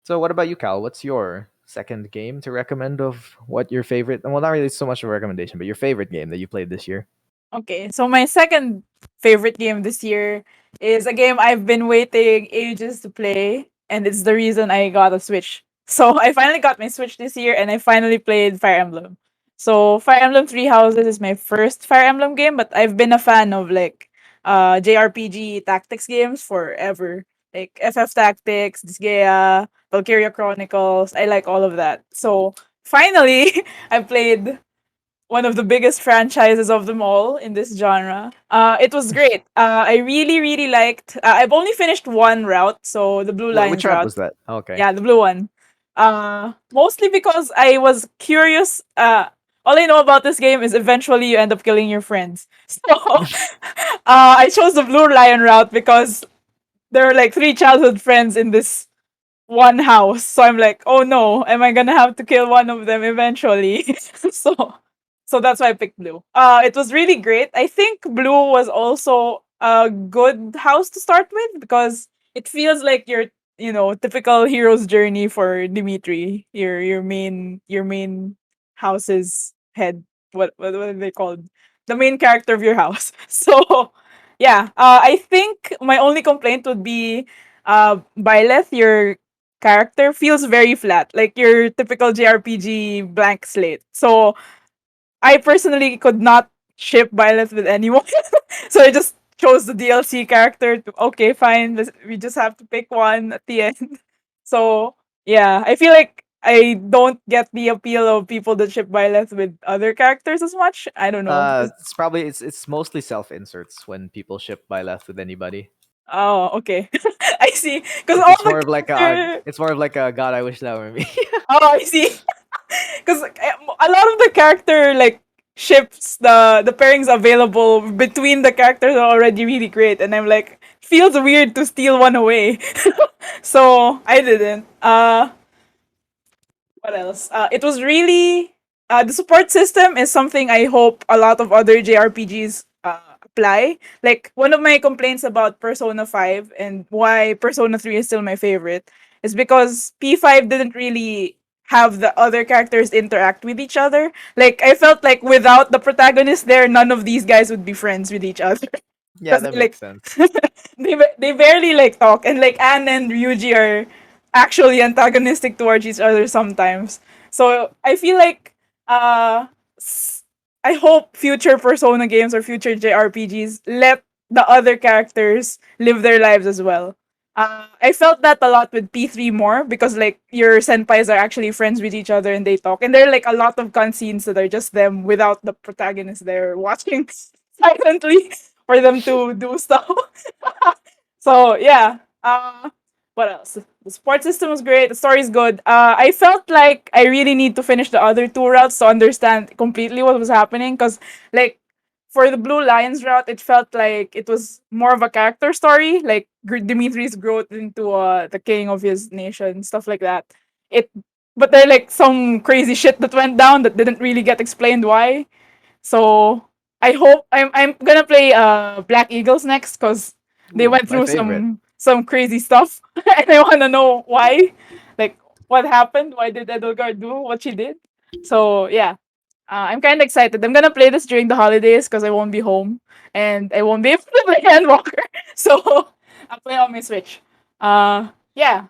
So what about you, Cal? What's your second game to recommend of what your favorite, well, not really so much of a recommendation, but your favorite game that you played this year? Okay, so my second favorite game this year is a game I've been waiting ages to play, and it's the reason I got a Switch. So I finally got my Switch this year, and I finally played Fire Emblem. So Fire Emblem Three Houses is my first Fire Emblem game, but I've been a fan of like JRPG tactics games forever. Like FF Tactics, Disgaea, Valkyria Chronicles. I like all of that. So finally I played one of the biggest franchises of them all in this genre. It was great. I really, really liked. I've only finished one route, so the Blue Which Lions route route. was that? Okay. Yeah, the blue one. Mostly because I was curious. All I know about this game is eventually you end up killing your friends. So, I chose the Blue Lion route because there are like three childhood friends in this one house. So I'm like, oh no, am I gonna have to kill one of them eventually? so so that's why I picked blue. It was really great. I think blue was also a good house to start with because it feels like your typical hero's journey for Dimitri, your main house's head. What are they called? The main character of your house. So yeah, I think my only complaint would be Byleth, your character feels very flat, like your typical JRPG blank slate. So I personally could not ship Byleth with anyone, so I just chose the DLC character. Okay, fine, we just have to pick one at the end. So yeah, I feel like I don't get the appeal of people that ship Byleth with other characters as much. I don't know. It's mostly self inserts when people ship by left with anybody. Oh, okay. I see. Because all It's the more of like character. a God. I wish that were me. Oh, I see. Because a lot of the character like ships, the pairings available between the characters are already really great, and I'm like, feels weird to steal one away. So I didn't. What else? It was really the support system is something I hope a lot of other JRPGs apply. Like one of my complaints about Persona 5 and why Persona 3 is still my favorite is because P5 didn't really have the other characters interact with each other. Like I felt like without the protagonist there, none of these guys would be friends with each other. Yeah, Because that like makes sense. they barely like talk, and like Anne and Ryuji are actually antagonistic towards each other sometimes. So I feel like uh s- I hope future Persona games or future JRPGs let the other characters live their lives as well. I felt that a lot with P3 more because like your senpais are actually friends with each other and they talk, and there are like a lot of cutscenes that are just them without the protagonist there watching silently for them to do stuff. So yeah. What else? The support system was great. The story is good. I felt like I really need to finish the other two routes to understand completely what was happening. Cause like for the Blue Lions route, it felt like it was more of a character story, like Dimitri's growth into the king of his nation, stuff like that. It, but there like some crazy shit that went down that didn't really get explained why. So I hope I'm gonna play Black Eagles next because they Ooh, went my through favorite. some crazy stuff and I wanna know why. Like what happened? Why did Edelgard do what she did? So yeah. I'm kind of excited. I'm gonna play this during the holidays because I won't be home and I won't be able to play Handwalker. So I'll play on my Switch. Yeah.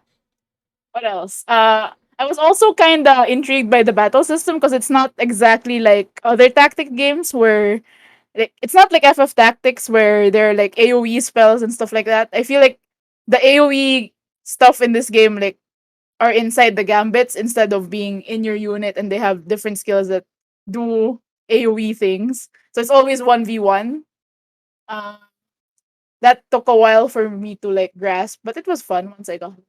What else? I was also kind of intrigued by the battle system because it's not exactly like other tactic games where like it's not like FF Tactics where there are like AoE spells and stuff like that. I feel like the AoE stuff in this game like are inside the gambits instead of being in your unit, and they have different skills that do AoE things. So it's always 1v1. Uh, that took a while for me to like grasp, but it was fun once I got it.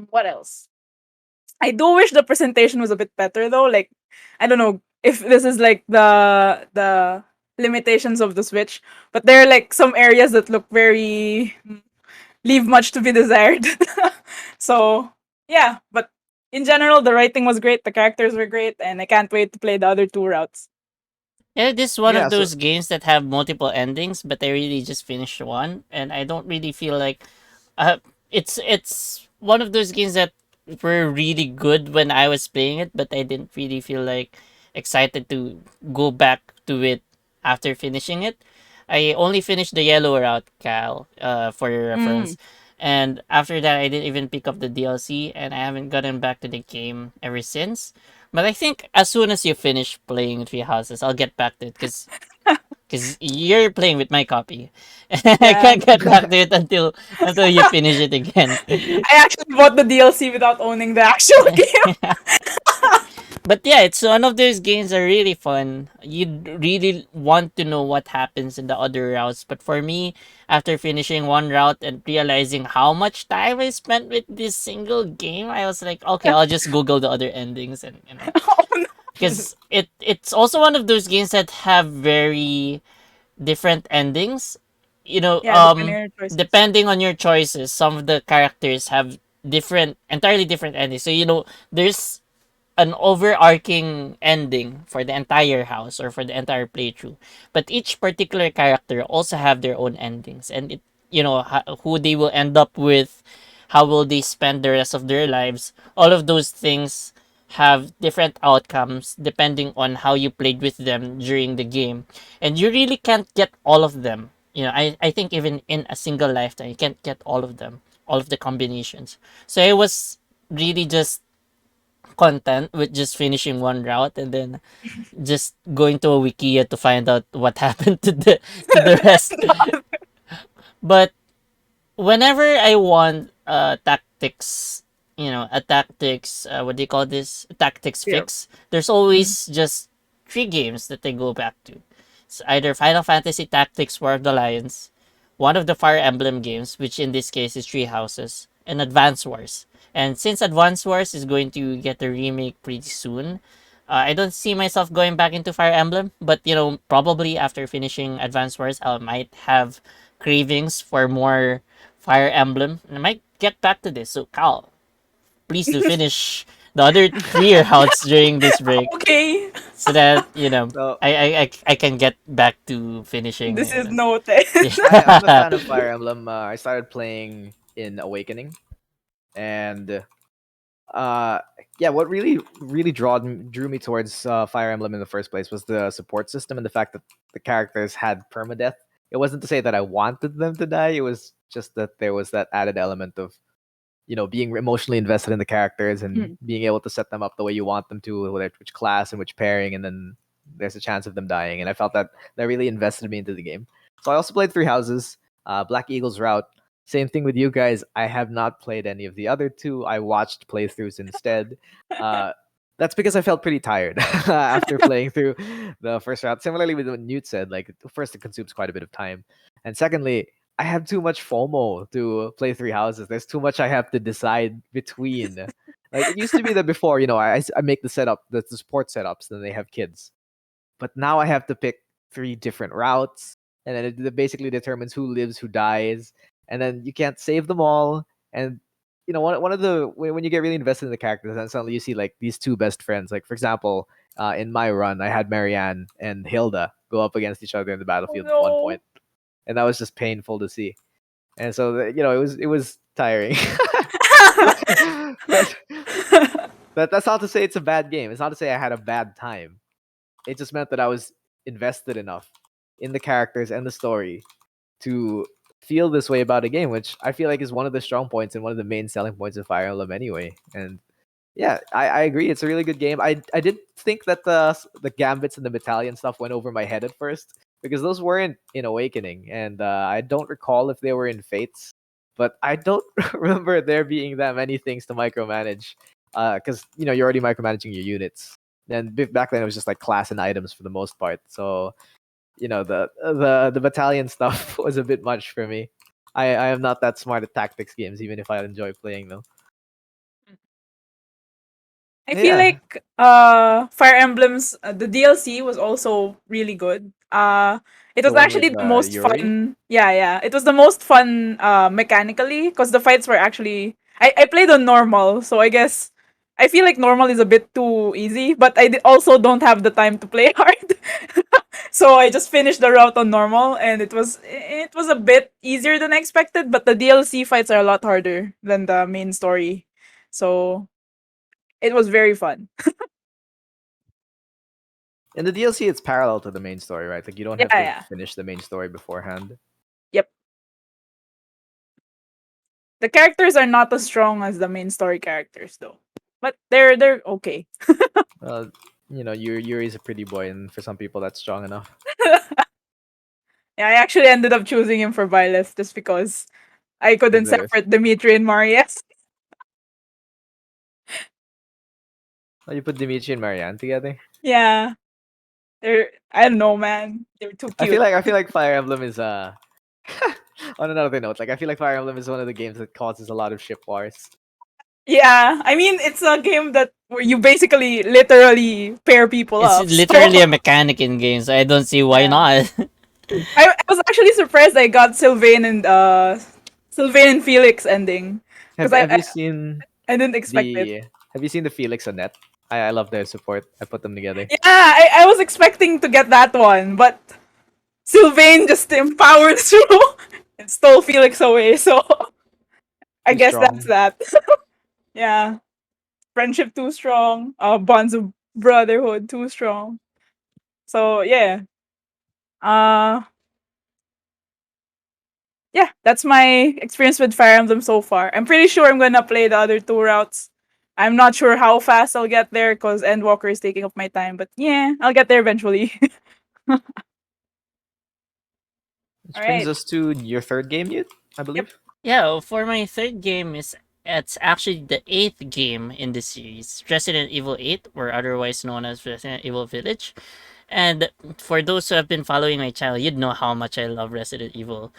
What else? I do wish the presentation was a bit better though. Like, I don't know if this is like the limitations of the Switch, but there are like some areas that look very leave much to be desired. So yeah, but in general, the writing was great, the characters were great, and I can't wait to play the other two routes. Yeah, this is one Yeah, of so those games that have multiple endings, but I really just finished one, and I don't really feel like it's one of those games that were really good when I was playing it, but I didn't really feel like excited to go back to it after finishing it. I only finished the yellow route, Cal, for your Mm. reference. And after that, I didn't even pick up the DLC, and I haven't gotten back to the game ever since. But I think as soon as you finish playing Three Houses, I'll get back to it because you're playing with my copy. I Yeah. can't get back to it until you finish it again. I actually bought the DLC without owning the actual game. But yeah, it's one of those games that are really fun. You really want to know what happens in the other routes. But for me, after finishing one route and realizing how much time I spent with this single game, I was like, okay, I'll just Google the other endings and Oh no. because it's also one of those games that have very different endings. Yeah, depending on your choices. Depending on your choices, some of the characters have entirely different endings. So there's an overarching ending for the entire house or for the entire playthrough, but each particular character also have their own endings, and who they will end up with, how will they spend the rest of their lives. All of those things have different outcomes depending on how you played with them during the game, and you really can't get all of them. I think even in a single lifetime you can't get all of them, all of the combinations. So I was really just content with just finishing one route and then just going to a wikia to find out what happened to the rest. But whenever I want tactics, a tactics, what do you call this? Tactics Zero. fix. There's Mhm. always just three games that I go back to. It's either Final Fantasy Tactics War of the Lions, one of the Fire Emblem games, which in this case is Three Houses, and Advance Wars. And since Advance Wars is going to get a remake pretty soon, I don't see myself going back into Fire Emblem, but probably after finishing Advance Wars, I might have cravings for more Fire Emblem, and I might get back to this. So, Cal, please do finish the other three routes during this break, Okay. so that So I can get back to finishing. This is noted. I'm a Yeah. fan of Fire Emblem. I started playing in Awakening, and uh, yeah, what really drew me towards Fire Emblem in the first place was the support system and the fact that the characters had permadeath. It wasn't to say that I wanted them to die. It was just that there was that added element of being emotionally invested in the characters and Mm. being able to set them up the way you want them to, whether which class and which pairing, and then there's a chance of them dying. And I felt that really invested me into the game. So I also played Three Houses, Black Eagle's Route. Same thing with you guys. I have not played any of the other two. I watched playthroughs instead. Uh, that's because I felt pretty tired after playing through the first route. Similarly with what Newt said, like first it consumes quite a bit of time, and secondly, I have too much FOMO to play Three Houses. There's too much I have to decide between. Like it used to be that before, I make the setup, the support setups, then they have kids. But now I have to pick three different routes, and then it basically determines who lives, who dies, and then you can't save them all. And one of the when you get really invested in the characters, and suddenly you see like these two best friends. Like for example, in my run, I had Marianne and Hilda go up against each other in the Oh battlefield at one no. point, and that was just painful to see. And so it was tiring. but that's not to say it's a bad game. It's not to say I had a bad time. It just meant that I was invested enough in the characters and the story to feel this way about a game, which I feel like is one of the strong points and one of the main selling points of Fire Emblem anyway. And yeah, I agree. It's a really good game. I did think that the gambits and the battalion stuff went over my head at first because those weren't in Awakening, and I don't recall if they were in Fates, but I don't remember there being that many things to micromanage. Because you're already micromanaging your units. And back then it was just like class and items for the most part. So the battalion stuff was a bit much for me. I am not that smart at tactics games, even if I enjoy playing them. I feel Yeah, like Fire Emblem's the DLC was also really good. It the was one with actually the most Yuri. fun. Yeah, yeah. It was the most fun mechanically because the fights were actually I played on normal, so I guess I feel like normal is a bit too easy, but also don't have the time to play hard. So I just finished the route on normal and it was a bit easier than I expected, but the DLC fights are a lot harder than the main story. So it was very fun. In the DLC, it's parallel to the main story, right? Like you don't Yeah, have to yeah. finish the main story beforehand. Yep. The characters are not as strong as the main story characters though. but they're okay. Uh, Yuri's a pretty boy, and for some people, that's strong enough. Yeah, I actually ended up choosing him for Byleth just because I couldn't Because separate Dimitri and Marius. you put Dimitri and Marianne together. Yeah, they're I don't know, man. They're too I cute. feel like Fire Emblem is on another note, like I feel like Fire Emblem is one of the games that causes a lot of ship wars. Yeah, I mean it's a game that where you basically literally pair people It's up. literally So a mechanic in games. I don't see why yeah, not. I was actually surprised I got Sylvain and Felix ending because Have you seen I didn't expect it. the Have you seen the Felix and Net? I love their support. I put them together. Yeah, I was expecting to get that one, but Sylvain just empowered through and stole Felix away. So I Too guess that's strong. that. Yeah, friendship too strong. Bonds of brotherhood too strong. So yeah. Uh yeah, that's my experience with Fire Emblem so far. I'm pretty sure I'm gonna play the other two routes. I'm not sure how fast I'll get there because Endwalker is taking up my time, but yeah, I'll get there eventually. All Which brings right. us to your third game, Yut, I Yep. believe. Yeah, for my third game is it's actually the eighth game in the series, Resident Evil 8, or otherwise known as Resident Evil Village. And for those who have been following my channel, you'd know how much I love Resident Evil.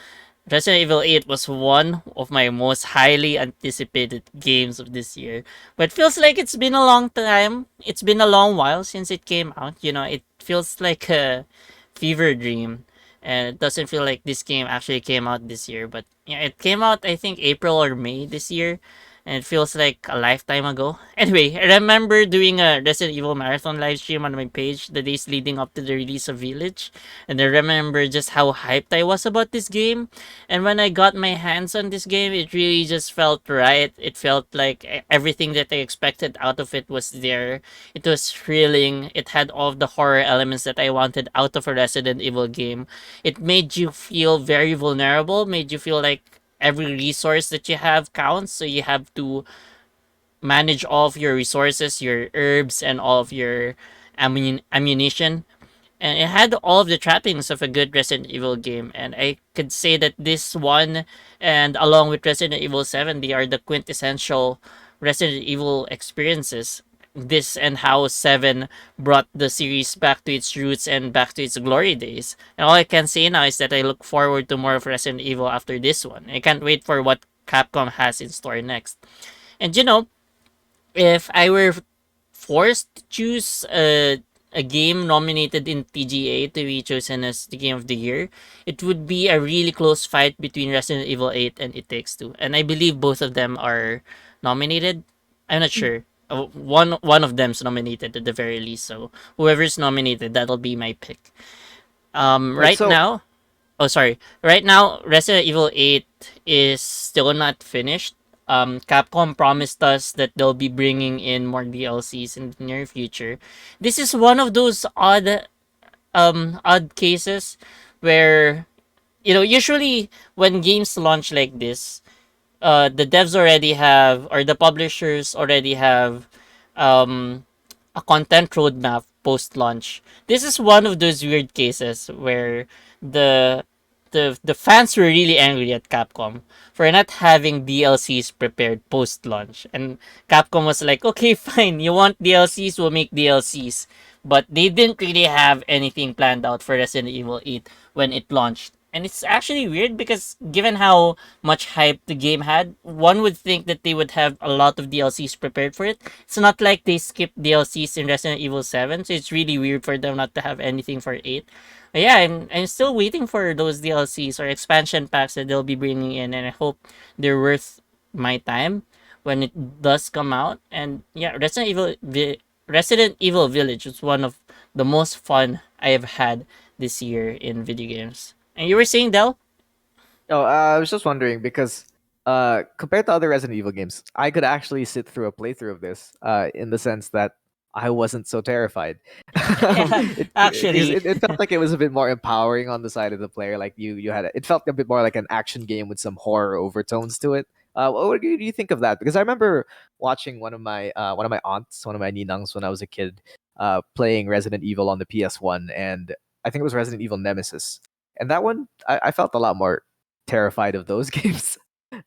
Resident Evil 8 was one of my most highly anticipated games of this year. But it feels like it's been a long time. It's been a long while since it came out. It feels like a fever dream. And it doesn't feel like this game actually came out this year. But yeah, it came out, I think, April or May this year. And it feels like a lifetime ago. Anyway, I remember doing a Resident Evil marathon live stream on my page the days leading up to the release of Village. And I remember just how hyped I was about this game. And when I got my hands on this game, it really just felt right. It felt like everything that I expected out of it was there. It was thrilling. It had all of the horror elements that I wanted out of a Resident Evil game. It made you feel very vulnerable, made you feel like every resource that you have counts. So you have to manage all of your resources, your herbs, and all of your ammunition, and it had all of the trappings of a good Resident Evil game. And I could say that this one, and along with Resident Evil 7, they are the quintessential Resident Evil experiences. This and how 7 brought the series back to its roots and back to its glory days. And all I can say now is that I look forward to more of Resident Evil after this one. I can't wait for what Capcom has in store next. And if I were forced to choose a game nominated in TGA to be chosen as the game of the year, it would be a really close fight between Resident Evil 8 and It Takes Two. And I believe both of them are nominated. I'm not sure. One of them's nominated at the very least. So whoever's nominated, that'll be my pick. Right. Right So now, oh sorry, right now Resident Evil 8 is still not finished. Capcom promised us that they'll be bringing in more DLCs in the near future. This is one of those odd cases where usually when games launch like this, the devs already have, or the publishers already have, um a content roadmap post launch. This is one of those weird cases where the the fans were really angry at Capcom for not having DLCs prepared post launch. And Capcom was like, "Okay, fine. You want DLCs, we'll make DLCs." But they didn't really have anything planned out for Resident Evil 8 when it launched. And it's actually weird because given how much hype the game had, one would think that they would have a lot of DLCs prepared for it. It's not like they skipped DLCs in Resident Evil 7, so it's really weird for them not to have anything for 8. But yeah, I'm still waiting for those DLCs or expansion packs that they'll be bringing in, and I hope they're worth my time when it does come out. And yeah, Resident Evil Village was one of the most fun I have had this year in video games. And you were saying, Del? Oh, I was just wondering because compared to other Resident Evil games, I could actually sit through a playthrough of this in the sense that I wasn't so terrified. Yeah, Because actually. it felt like it was a bit more empowering on the side of the player. Like it felt a bit more like an action game with some horror overtones to it, What do you think of that? Because I remember watching one of my aunts, one of my ninangs when I was a kid, playing Resident Evil on the PS1, and I think it was Resident Evil Nemesis. And that one, I felt a lot more terrified of those games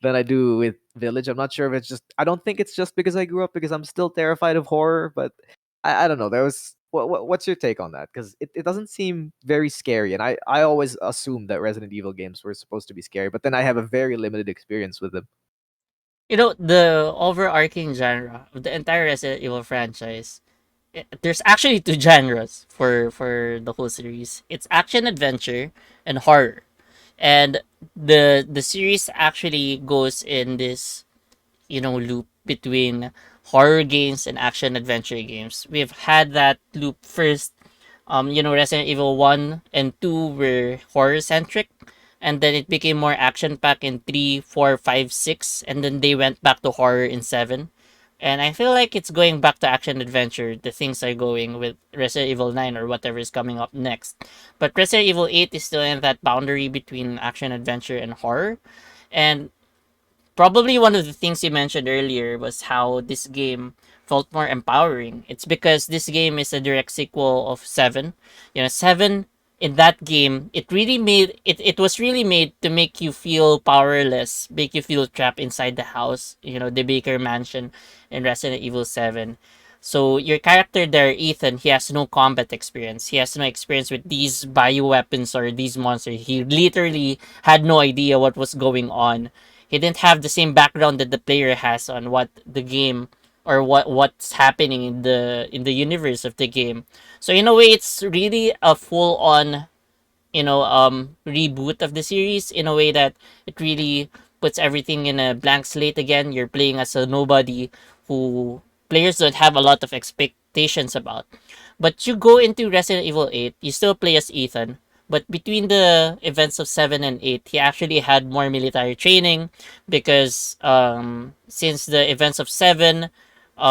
than I do with Village. I'm not sure if it's just I don't think it's just because I grew up because I'm still terrified of horror, but I don't know. There was what's your take on that? Because it doesn't seem very scary, and I always assumed that Resident Evil games were supposed to be scary, but then I have a very limited experience with them. You know, the overarching genre of the entire Resident Evil franchise, there's actually two genres for the whole series. It's action adventure and horror. And the series actually goes in this, loop between horror games and action adventure games. We've had that loop first. Resident Evil 1 and 2 were horror centric, and then it became more action packed in 3, 4, 5, 6, and then they went back to horror in 7. And I feel like it's going back to action adventure. The things are going with Resident Evil 9 or whatever is coming up next. But Resident Evil 8 is still in that boundary between action adventure and horror. And probably one of the things you mentioned earlier was how this game felt more empowering. It's because this game is a direct sequel of 7. 7 in that game, it was really made to make you feel powerless, make you feel trapped inside the house, the Baker Mansion in Resident Evil 7. So your character there, Ethan, he has no combat experience. He has no experience with these bioweapons or these monsters. He literally had no idea what was going on. He didn't have the same background that the player has on what the game or what's happening in the universe of the game. So in a way, it's really a full on reboot of the series in a way that it really puts everything in a blank slate again. You're playing as a nobody who players don't have a lot of expectations about. But you go into Resident Evil 8, you still play as Ethan. But between the events of 7 and 8, he actually had more military training because since the events of 7,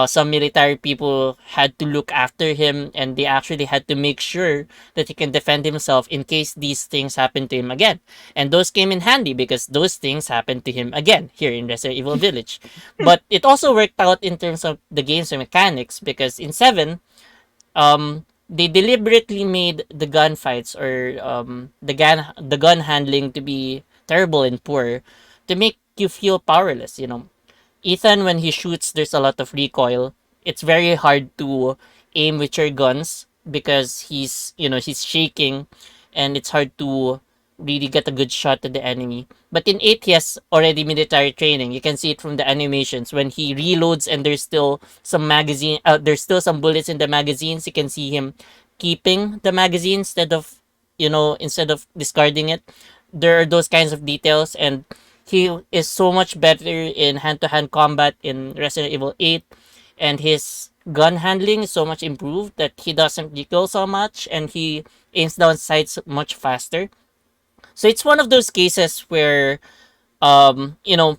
some military people had to look after him and they actually had to make sure that he can defend himself in case these things happen to him again. And those came in handy because those things happened to him again here in Resident Evil Village. But it also worked out in terms of the game's mechanics because in 7, they deliberately made the gunfights or the gun handling to be terrible and poor to make you feel powerless. Ethan, when he shoots, there's a lot of recoil. It's very hard to aim with your guns because he's shaking, and it's hard to really get a good shot at the enemy. But in 8, he has already military training. You can see it from the animations when he reloads and there's still some bullets in the magazines. You can see him keeping the magazine instead of discarding it. There are those kinds of details, and he is so much better in hand-to-hand combat in Resident Evil 8, and his gun handling is so much improved that he doesn't recoil so much and he aims down sights much faster. So it's one of those cases where um you know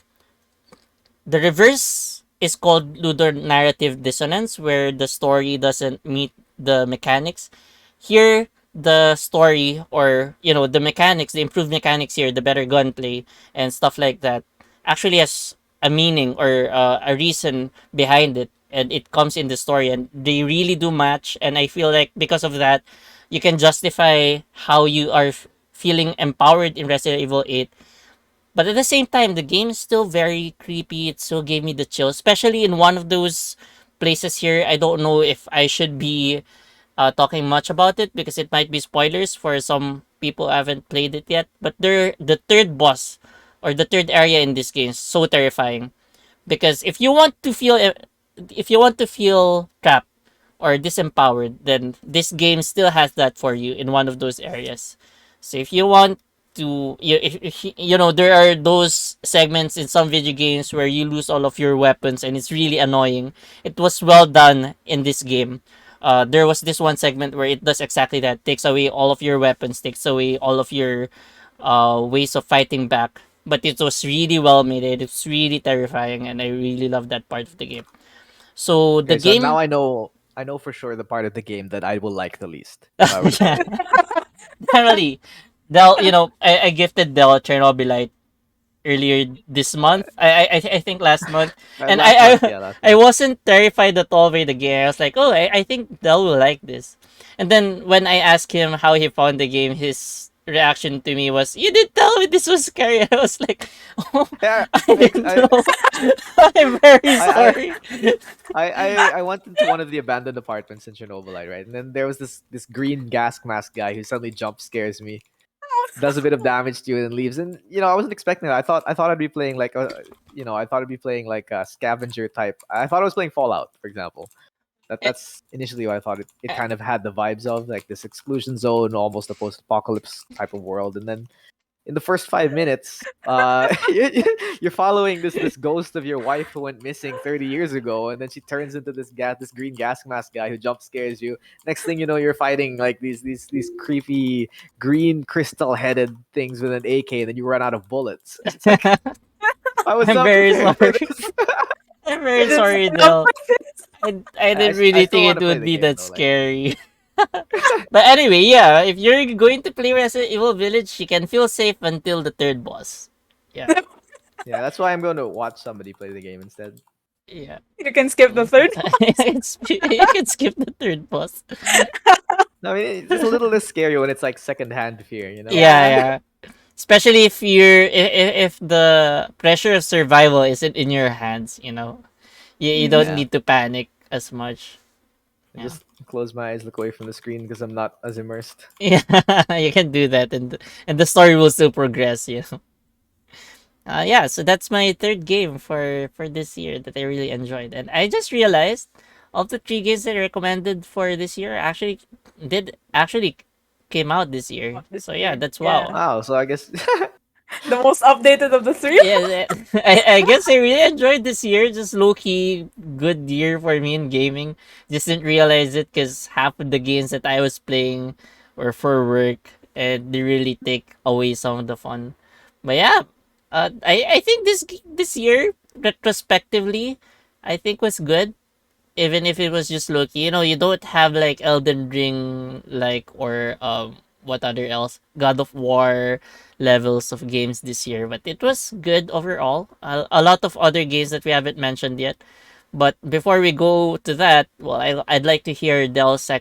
the reverse is called ludonarrative dissonance, where the story doesn't meet the mechanics. Here, the story or the mechanics, the improved mechanics here, the better gunplay and stuff like that, actually has a meaning or a reason behind it, and it comes in the story, and they really do match. And I feel like because of that, you can justify how you are feeling empowered in Resident Evil 8, but at the same time, the game is still very creepy. It still gave me the chill, especially in one of those places here. I don't know if I should be talking much about it because it might be spoilers for some people who haven't played it yet. But the third boss or the third area in this game is so terrifying because if you want to feel trapped or disempowered, then this game still has that for you in one of those areas. So if you want to, if there are those segments in some video games where you lose all of your weapons and it's really annoying. It was well done in this game. There was this one segment where it does exactly that. Takes away all of your weapons, takes away all of your ways of fighting back. But it was really well made. It was really terrifying, and I really love that part of the game. So the Okay, so now game, I know for sure the part of the game that I will like the least if I were to yeah, play it. definitely. I gifted Del Chernobylite. earlier this month. I think last month, and Last month, yeah, last I month. wasn't terrified at all by the game. I was like, oh, I think Del will like this. And then when I asked him how he found the game, his reaction to me was, "You didn't tell me this was scary." I was like, "Oh, Yeah, I didn't I, know. I'm very I, sorry." I went into one of the abandoned apartments in Chernobyl, right? And then there was this green gas mask guy who suddenly jump scares me, does a bit of damage to you, and leaves. And I wasn't expecting that. I thought I'd be playing like I thought I'd be playing like a scavenger type. I thought I was playing Fallout, for example. That's initially what I thought it kind of had the vibes of, like this exclusion zone, almost a post-apocalypse type of world. And then in the first 5 minutes, you're following this ghost of your wife who went missing 30 years ago, and then she turns into this green gas mask guy who jump scares you. Next thing you know, you're fighting like these creepy green crystal headed things with an AK, and then you run out of bullets. It's like I was I'm not very prepared for sorry. this. I'm You very didn't sorry, sign up Del. for this. I didn't I really still think want it to play would the be game that though. Like, scary. But anyway, yeah, if you're going to play Resident Evil Village, you can feel safe until the third boss. Yeah, yeah, that's why I'm going to watch somebody play the game instead. yeah. You can skip the third one. You can skip the third boss. I mean, it's a little less scary when it's like secondhand fear. Yeah, Yeah. yeah. Especially if the pressure of survival isn't in your hands, you don't Mhm. Yeah. need to panic as much. I Yeah. just close my eyes, look away from the screen because I'm not as immersed. Yeah, you can do that, and the story will still progress. Yeah, so that's my third game for this year that I really enjoyed, and I just realized of the three games that I recommended for this year actually came out this year. This So yeah, year. that's wow. Yeah. Wow, so I guess The most updated of the three. Yeah, I guess I really enjoyed this year. Just low key good year for me in gaming. Just didn't realize it because half of the games that I was playing were for work, and they really take away some of the fun. But yeah, I think this year retrospectively, I think was good. Even if it was just Loki, you don't have like Elden Ring, like, or what other else, God of War levels of games this year, but it was good overall. A lot of other games that we haven't mentioned yet. But before we go to that, well, I'd like to hear Del's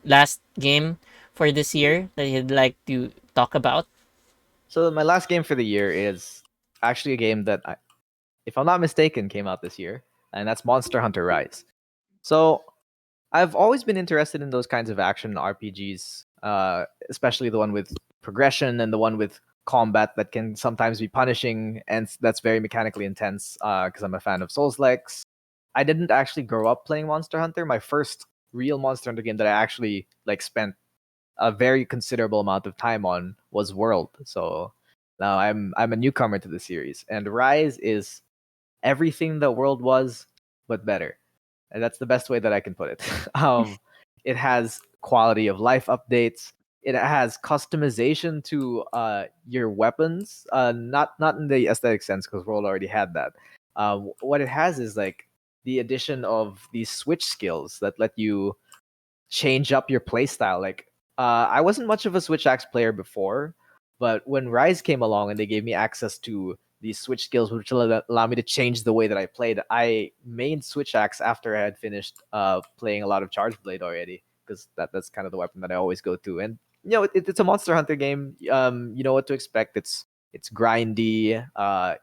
last game for this year that he'd like to talk about. so. My last game for the year is actually a game that, if I'm not mistaken, came out this year, and that's Monster Hunter Rise. So I've always been interested in those kinds of action RPGs, especially the one with progression and the one with combat that can sometimes be punishing and that's very mechanically intense. Because I'm a fan of Souls-likes. I didn't actually grow up playing Monster Hunter. My first real Monster Hunter game that I actually like spent a very considerable amount of time on was World. So now I'm a newcomer to the series, and Rise is everything that World was, but better. And that's the best way that I can put it. It has quality of life updates. It has customization to your weapons. Not in the aesthetic sense because World already had that. What it has is like the addition of these switch skills that let you change up your playstyle. Like, I wasn't much of a Switch Axe player before, but when Rise came along and they gave me access to these Switch skills, which allow me to change the way that I played, I mained Switch Axe after I had finished playing a lot of Charge Blade already, because that's kind of the weapon that I always go to. And it's a Monster Hunter game. You know what to expect. It's grindy.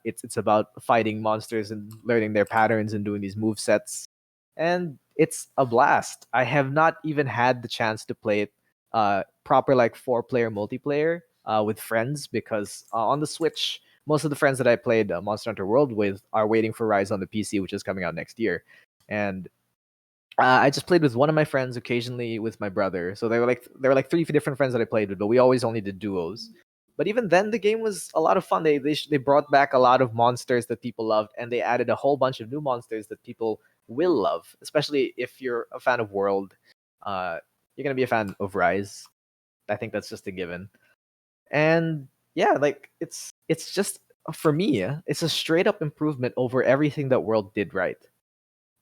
It's about fighting monsters and learning their patterns and doing these move sets, and it's a blast. I have not even had the chance to play it proper like 4-player multiplayer with friends because on the Switch, most of the friends that I played Monster Hunter World with are waiting for Rise on the PC, which is coming out next year. And I just played with one of my friends, occasionally with my brother. So there were like 3 different friends that I played with, but we always only did duos. But even then, the game was a lot of fun. They brought back a lot of monsters that people loved, and they added a whole bunch of new monsters that people will love. Especially if you're a fan of World, you're gonna be a fan of Rise. I think that's just a given. And yeah, like it's just for me, it's a straight up improvement over everything that World did right.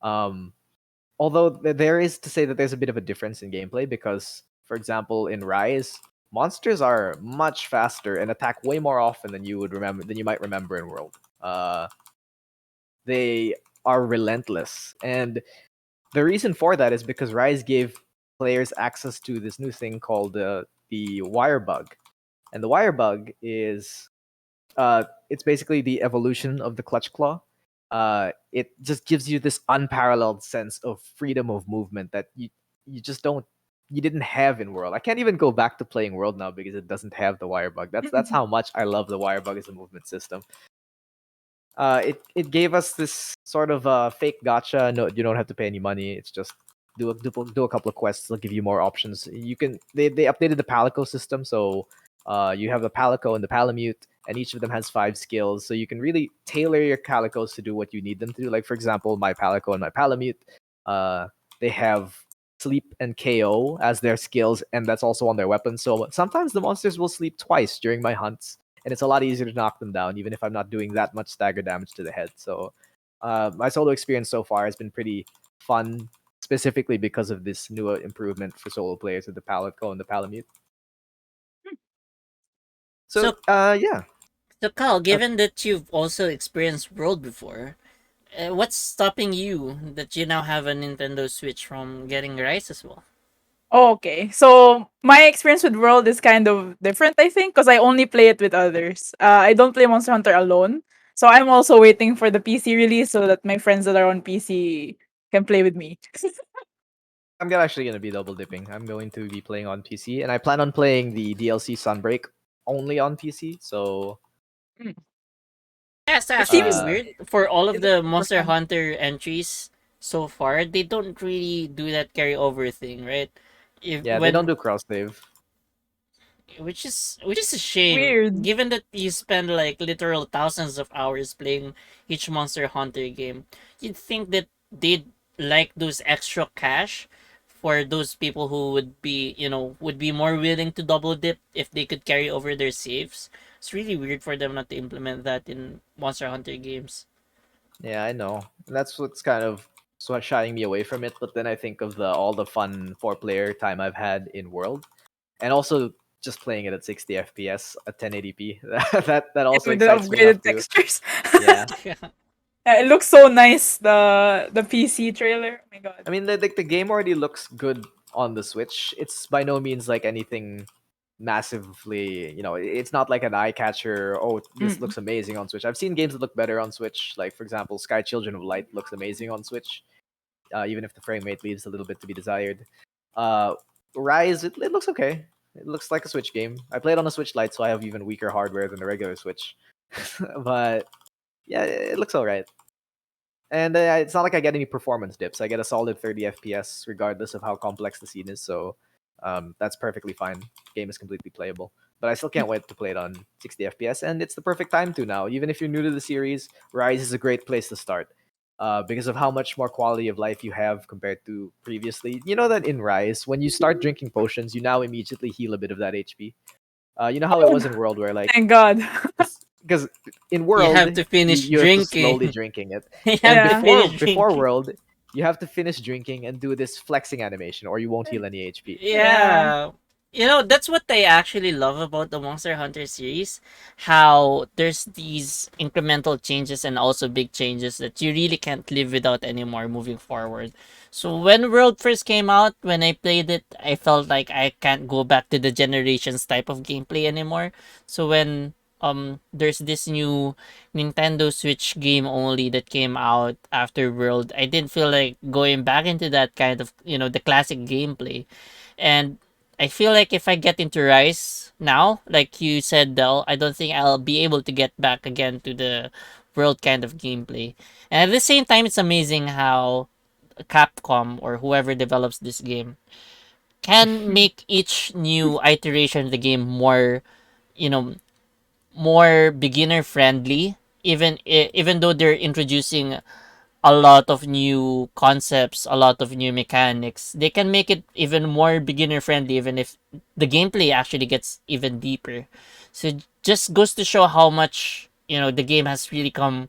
Um, Although there is to say that there's a bit of a difference in gameplay because, for example, in Rise, monsters are much faster and attack way more often than you might remember in World. They are relentless, and the reason for that is because Rise gave players access to this new thing called the wire bug, and the wire bug is it's basically the evolution of the clutch claw. It just gives you this unparalleled sense of freedom of movement that you just don't you didn't have in World. I can't even go back to playing World now because it doesn't have the wire bug. That's how much I love the wire bug as a movement system. It gave us this sort of fake gotcha. No, you don't have to pay any money. It's just do a couple of quests. They'll give you more options. They updated the Palico system, so you have the Palico and the Palamute, and each of them has 5 skills. So you can really tailor your Calicos to do what you need them to do. Like for example, my Palico and my Palamute, they have sleep and KO as their skills, and that's also on their weapons. So sometimes the monsters will sleep twice during my hunts, and it's a lot easier to knock them down, even if I'm not doing that much stagger damage to the head. So my solo experience so far has been pretty fun, specifically because of this new improvement for solo players with the Palico and the Palamute. So, yeah. So, Kyle, given that you've also experienced World before, what's stopping you that you now have a Nintendo Switch from getting Rise as well? Oh, okay. So my experience with World is kind of different, I think, because I only play it with others. I don't play Monster Hunter alone. So I'm also waiting for the PC release so that my friends that are on PC can play with me. I'm actually going to be double dipping. I'm going to be playing on PC, and I plan on playing the DLC Sunbreak only on PC. So Mm. Yeah, it's It actually seems weird. For all of it's the super Monster fun. Hunter entries so far, they don't really do that carryover thing, right? If yeah, they don't when do cross save. which is a shame, Weird. given that you spend like literal thousands of hours playing each Monster Hunter game. You'd think that they'd like those extra cash for those people who would be more willing to double dip if they could carry over their saves. It's really weird for them not to implement that in Monster Hunter games. Yeah, I know. And that's what's kind of shying me away from it. But then I think of all the fun 4-player time I've had in World, and also just playing it at 60 FPS at 1080p. That Yeah, also with the excites me enough upgraded to textures. yeah. Yeah, it looks so nice. The PC trailer. Oh my god. I mean, the game already looks good on the Switch. It's by no means like anything massively, it's not like an eye catcher. Oh, this Mm. looks amazing on Switch. I've seen games that look better on Switch. Like for example, Sky Children of Light looks amazing on Switch, even if the frame rate leaves a little bit to be desired. Uh, Rise, it looks okay. It looks like a Switch game. I played on a Switch Lite, so I have even weaker hardware than the regular Switch. But yeah, it looks alright. And it's not like I get any performance dips. I get a solid 30 FPS regardless of how complex the scene is. So that's perfectly fine. Game is completely playable. But I still can't wait to play it on 60 FPS. And it's the perfect time to now. Even if you're new to the series, Rise is a great place to start. Because of how much more quality of life you have compared to previously. You know that in Rise, when you start drinking potions, you now immediately heal a bit of that HP. You know how it Oh, was in World where like thank God. because in You World have to finish you have to slowly drinking. drinking it, You and have to Yeah. before finish before drinking. World you have to finish drinking and do this flexing animation, or you won't heal any HP. Yeah. Yeah. That's what I actually love about the Monster Hunter series. How there's these incremental changes and also big changes that you really can't live without anymore moving forward. So when World first came out, when I played it, I felt like I can't go back to the generations type of gameplay anymore. So when there's this new Nintendo Switch game only that came out after World, I didn't feel like going back into that kind of the classic gameplay. And I feel like if I get into Rise now, like you said, Del, I don't think I'll be able to get back again to the World kind of gameplay. And at the same time, it's amazing how Capcom or whoever develops this game can make each new iteration of the game you know, more beginner friendly. Even though they're introducing a lot of new concepts, a lot of new mechanics. They can make it even more beginner friendly, even if the gameplay actually gets even deeper. So it just goes to show how much the game has really come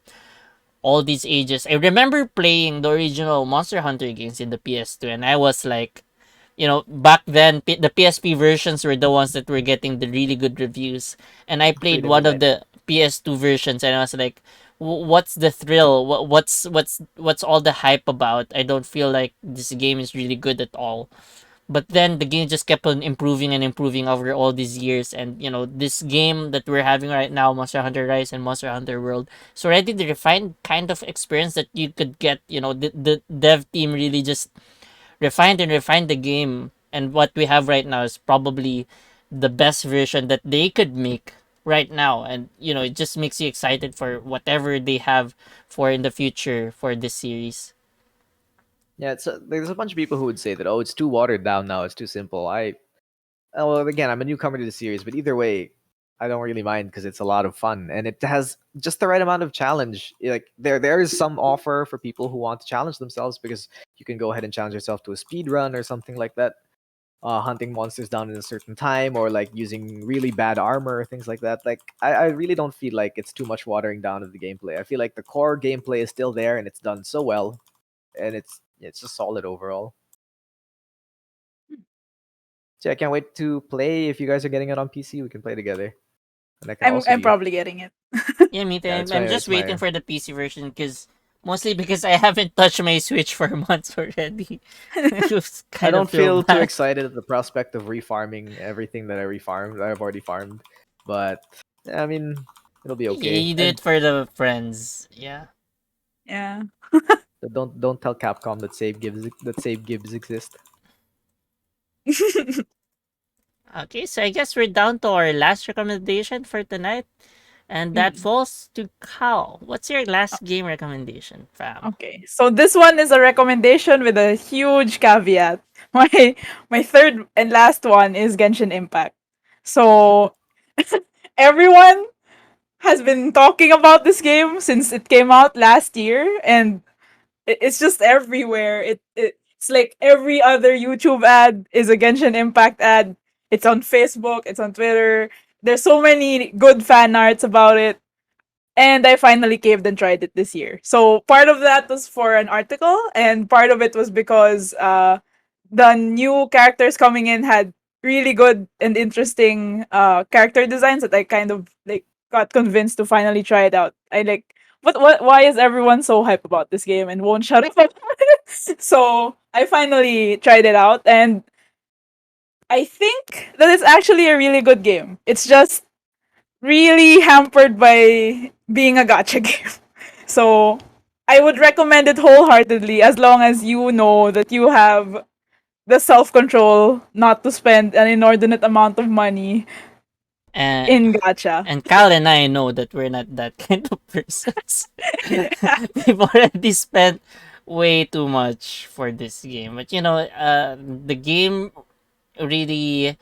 all these ages. I remember playing the original Monster Hunter games in the PS2, and I was like, back then the PSP versions were the ones that were getting the really good reviews, and I Free played to one of play. the PS2 versions, and I was like, what's the thrill? What's all the hype about? I don't feel like this game is really good at all. But then the game just kept on improving and improving over all these years, and this game that we're having right now, Monster Hunter Rise and Monster Hunter World, it's already the refined kind of experience that you could get. The dev team really just refined and refined the game, and what we have right now is probably the best version that they could make right now. And it just makes you excited for whatever they have for in the future for this series. Yeah, there's a bunch of people who would say that, oh, it's too watered down now, it's too simple. Well, again, I'm a newcomer to the series, but either way, I don't really mind because it's a lot of fun and it has just the right amount of challenge. Like there is some offer for people who want to challenge themselves because you can go ahead and challenge yourself to a speed run or something like that. Hunting monsters down in a certain time, or like using really bad armor, things like that. Like I really don't feel like it's too much watering down of the gameplay. I feel like the core gameplay is still there and it's done so well, and it's just solid overall. So I can't wait to play. If you guys are getting it on PC, we can play together, and I can I'm also I'm be. probably getting it. Yeah, me too. Yeah, I'm just it's waiting my. for the PC version because mostly because I haven't touched my Switch for months already. It was I kind of don't feel feel too bad. excited at the prospect of refarming everything that I've already farmed, but I mean, it'll be Yeah, okay. you do And it for the friends. Yeah. Yeah. don't tell Capcom that save gives exist. Okay, so I guess we're down to our last recommendation for tonight, and that Mm. falls to Cal. What's your last game recommendation, fam? Okay. So this one is a recommendation with a huge caveat. My third and last one is Genshin Impact. So everyone has been talking about this game since it came out last year, and it's just everywhere. It's like every other YouTube ad is a Genshin Impact ad. It's on Facebook, it's on Twitter. There's so many good fan arts about it. And I finally caved and tried it this year. So part of that was for an article, and part of it was because the new characters coming in had really good and interesting character designs that I kind of like got convinced to finally try it out. I like what why is everyone so hype about this game and won't shut up about it? So I finally tried it out, and I think that it's actually a really good game. It's just really hampered by being a gacha game. So I would recommend it wholeheartedly as long as you know that you have the self control not to spend an inordinate amount of money And in gacha. and Cal and I know that we're not that kind of persons. We've already spent way too much for this game, but the game really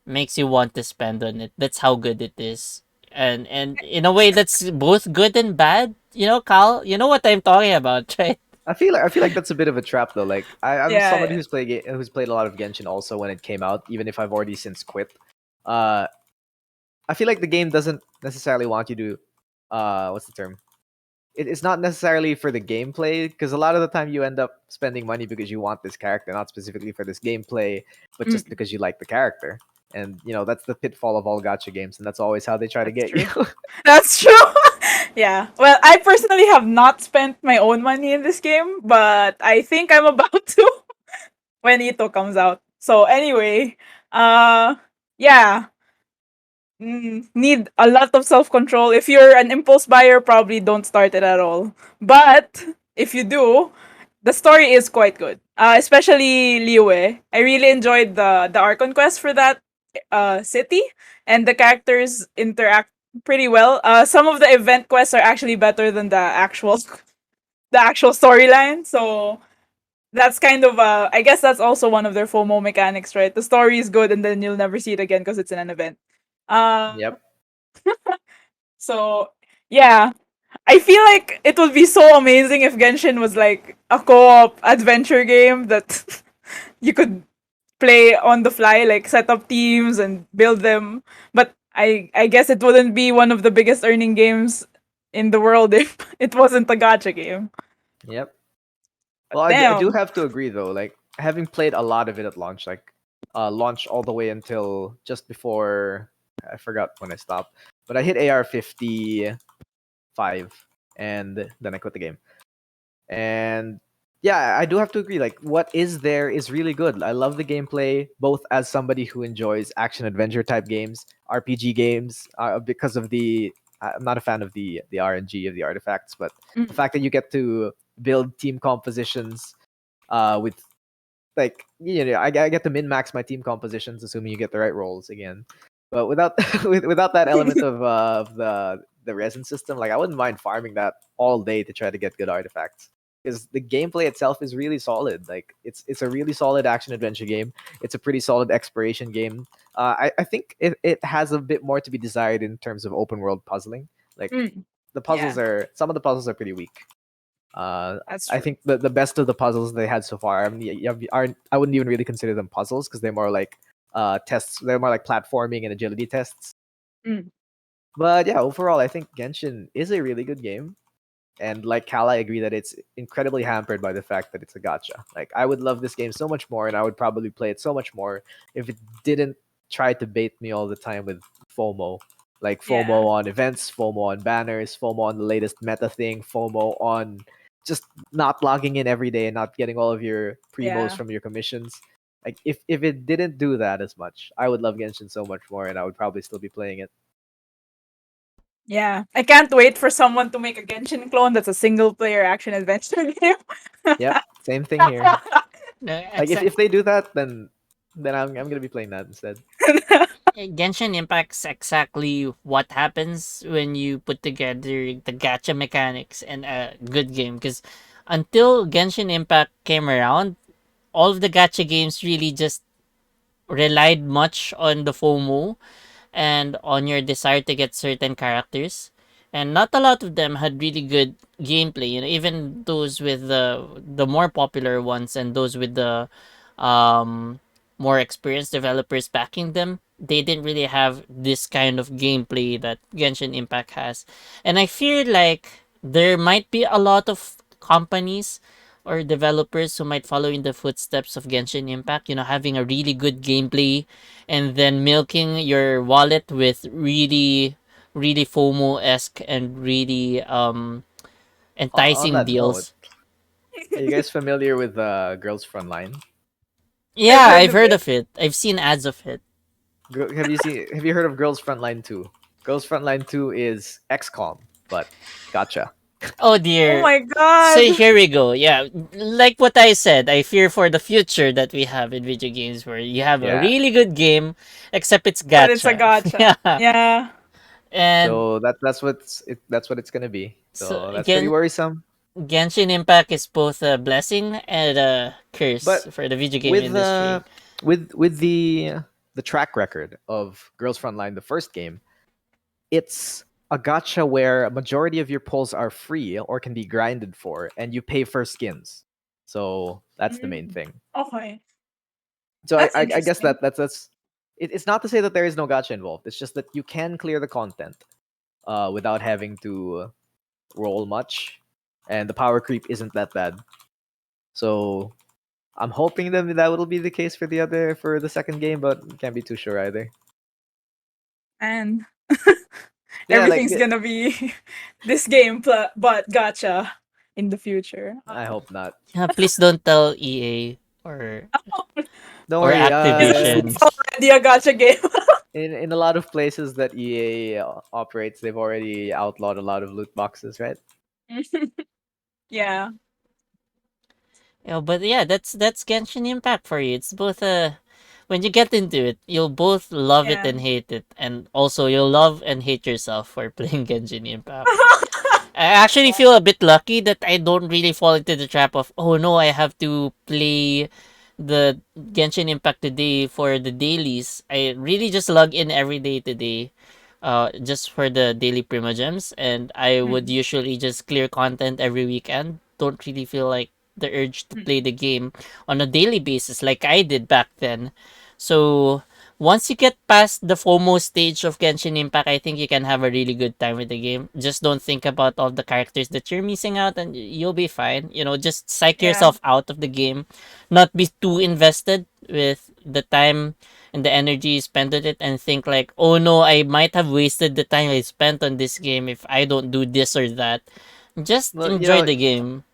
makes you want to spend on it. That's how good it is. And in a way that's both good and bad. Cal, you know what I'm talking about, right? I feel like that's a bit of a trap though. Like I'm somebody Yeah. who's played a lot of Genshin also when it came out, even if I've already since quit. Uh, I feel like the game doesn't necessarily want you to, what's the term? It's not necessarily for the gameplay because a lot of the time you end up spending money because you want this character, not specifically for this gameplay, but just Mm, because you like the character. And that's the pitfall of all gacha games, and that's always how they try to that's get you. true. That's true. Yeah. Well, I personally have not spent my own money in this game, but I think I'm about to when Ito comes out. So anyway, uh yeah, need a lot of self-control. If you're an impulse buyer, probably don't start it at all. But if you do, the story is quite good. Especially Liyue. I really enjoyed the Archon quest for that city, and the characters interact pretty well. Some of the event quests are actually better than the actual storyline. So that's kind of I guess that's also one of their FOMO mechanics, right? The story is good and then you'll never see it again because it's in an event. Uh Yep. so yeah, I feel like it would be so amazing if Genshin was like a co-op adventure game that you could play on the fly, like set up teams and build them. But I guess it wouldn't be one of the biggest earning games in the world if it wasn't a gacha game. Yep. But Well, I do damn. have to agree though. Like having played a lot of it at launch, like launch all the way until just before I forgot when I stopped, but I hit AR 55 and then I quit the game. And yeah, I do have to agree. Like, what is there is really good. I love the gameplay, both as somebody who enjoys action adventure type games, RPG games, because of the. I'm not a fan of the RNG of the artifacts, but the fact that you get to build team compositions, with like I get to min max my team compositions, assuming you get the right rolls again. But without without that element of the resin system, like I wouldn't mind farming that all day to try to get good artifacts. Because the gameplay itself is really solid. Like it's a really solid action adventure game. It's a pretty solid exploration game. I think it has a bit more to be desired in terms of open world puzzling. Like Mm, the puzzles yeah, are some of the puzzles are pretty weak. that's I true. think the best of the puzzles they had so far, I mean, aren't I wouldn't even really consider them puzzles because they're more like tests. They're more like platforming and agility tests. Mm, But yeah, overall, I think Genshin is a really good game. And like Cal, I agree that it's incredibly hampered by the fact that it's a gacha. Like I would love this game so much more, and I would probably play it so much more if it didn't try to bait me all the time with FOMO. Like yeah, FOMO on events, FOMO on banners, FOMO on the latest meta thing, FOMO on just not logging in every day and not getting all of your primos yeah, from your commissions. Like if it didn't do that as much, I would love Genshin so much more, and I would probably still be playing it. yeah. I can't wait for someone to make a Genshin clone that's a single player action adventure game. Yep, same thing here. No, Like if they do that, then I'm gonna be playing that instead. Genshin Impact's exactly what happens when you put together the gacha mechanics and a good game. Because until Genshin Impact came around, all of the gacha games really just relied much on the FOMO and on your desire to get certain characters. And not a lot of them had really good gameplay. You know, even those with the more popular ones and those with the um, more experienced developers backing them, they didn't really have this kind of gameplay that Genshin Impact has. And I feel like there might be a lot of companies or developers who might follow in the footsteps of Genshin Impact, you know, having a really good gameplay and then milking your wallet with really FOMO esque and really On enticing that note, deals. are you guys familiar with Girls Frontline? I've Yeah, heard I've of heard it. of it. I've seen ads of it. Have you heard of Girls Frontline 2? Girls Frontline 2 is XCOM, but gotcha. Oh Oh dear. my So god! here we go. Yeah, like what I said, I fear for the future that we have in video games where you have a Yeah. really good game, except it's But it's a gacha. gotcha. Yeah, Yeah. and So that's what it's gonna be. so So that's pretty again, worrisome. Genshin Impact is both a blessing and a But curse for the video game with industry. with the track record of Girls Frontline, the first game, it's a gacha where a majority of your pulls are free or can be grinded for, and you pay for skins. So that's the main Mm, thing. okay. So That's I guess interesting. that's it's not to say that there is no gacha involved. It's just that you can clear the content without having to roll much, and the power creep isn't that bad. So I'm hoping that will be the case for the second game, but can't be too sure either. And Yeah, like everything's gonna be this game, but gotcha in the future. I hope not. Yeah, please don't tell EA or Don't or worry. It's Activision. already a gotcha game. In a lot of places that EA operates, they've already outlawed a lot of loot boxes, right? Yeah. But yeah, that's Genshin Impact for you. It's both a when you get into it, you'll both love it Yeah. and hate it, and also you'll love and hate yourself for playing Genshin Impact. I actually feel a bit lucky that I don't really fall into the trap of, oh no, I have to play the Genshin Impact today for the dailies. I really just log in every day today, just for the daily Primogems, and I would Mm, usually just clear content every weekend. Don't really feel like the urge to mm, play the game on a daily basis like I did back then. So once you get past the FOMO stage of Genshin Impact, I think you can have a really good time with the game. Just don't think about all the characters that you're missing out, and you'll be fine. Just psych Yeah. yourself out of the game, not be too invested with the time and the energy you spend on it, and think like, oh no, I might have wasted the time I spent on this game if I don't do this or that. Just Well, enjoy the game.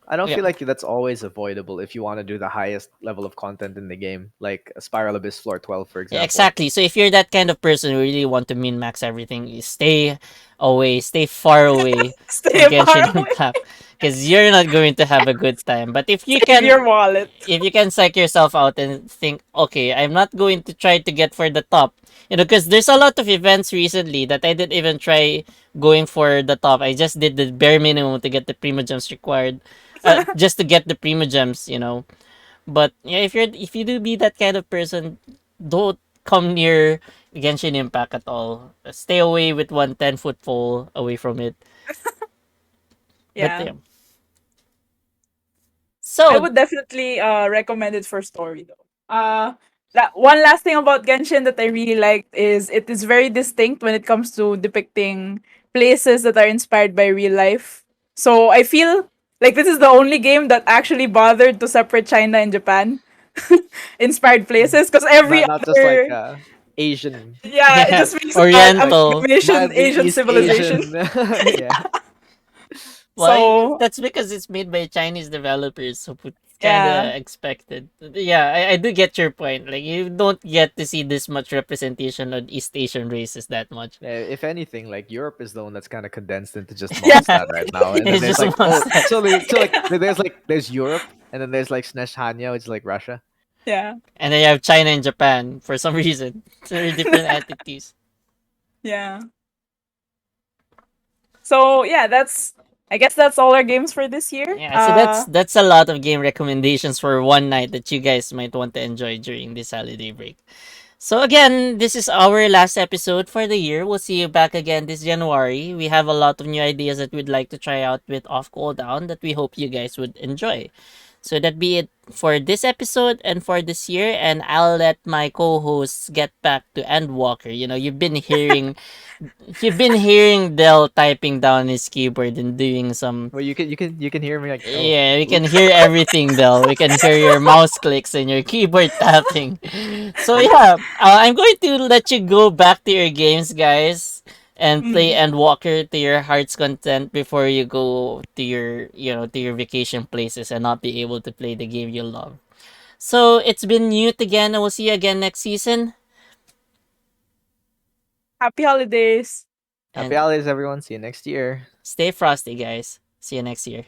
I don't Yeah. feel like that's always avoidable if you want to do the highest level of content in the game, like a Spiral Abyss Floor 12, for Yeah, example. exactly. So if you're that kind of person who really want to min max everything, you stay away, stay far away from Stay far Genshin away. Impact because you're not going to have a good time. But Save your wallet. if you can psych yourself out and think, okay, I'm not going to try to get for the top, because there's a lot of events recently that I didn't even try going for the top. I just did the bare minimum to get the prima gems required, just to get the prima gems. But yeah, if you do be that kind of person, don't come near Genshin Impact at all. Stay away with 110-foot pole away from it. But Yeah. yeah. I So would definitely recommend it for story though. One last thing about Genshin that I really liked is it is very distinct when it comes to depicting places that are inspired by real life. So I feel like this is the only game that actually bothered to separate China and Japan inspired places because every Not just like other, Asian, yeah, it yeah, just makes like Oriental. amalgamation mildly Asian East civilization. Asian. Yeah. Why? So That's because it's made by Chinese developers, so it's kind yeah, of expected. Yeah, I do get your point. Like, you don't get to see this much representation on East Asian races that much. If anything, like Europe is the one that's kind of condensed into just yeah, Mondstadt right now, and then It's there's just a like, oh, monster. there's Europe, and then there's like Snezhanya, which is like Russia. yeah, And then you have China and Japan for some reason. They're different entities. yeah. So yeah, that's I guess that's all our games for this year. Yeah, so that's a lot of game recommendations for one night that you guys might want to enjoy during this holiday break. So again, this is our last episode for the year. We'll see you back again this January. We have a lot of new ideas that we'd like to try out with Off Cooldown that we hope you guys would enjoy. So that be it for this episode and for this year, and I'll let my co-hosts get back to Endwalker. You've been hearing Dell typing down his keyboard and doing some. Well, you can hear me like, oh, Yeah, we can oops. hear everything, Del. We can hear your mouse clicks and your keyboard tapping. So yeah, I'm going to let you go back to your games, guys, and play mm, Endwalker to your heart's content before you go to your vacation places and not be able to play the game you love. So it's been Newt again, and we'll see you again next season. happy holidays. Happy And holidays, everyone. See you next year. stay frosty, guys. See you next year.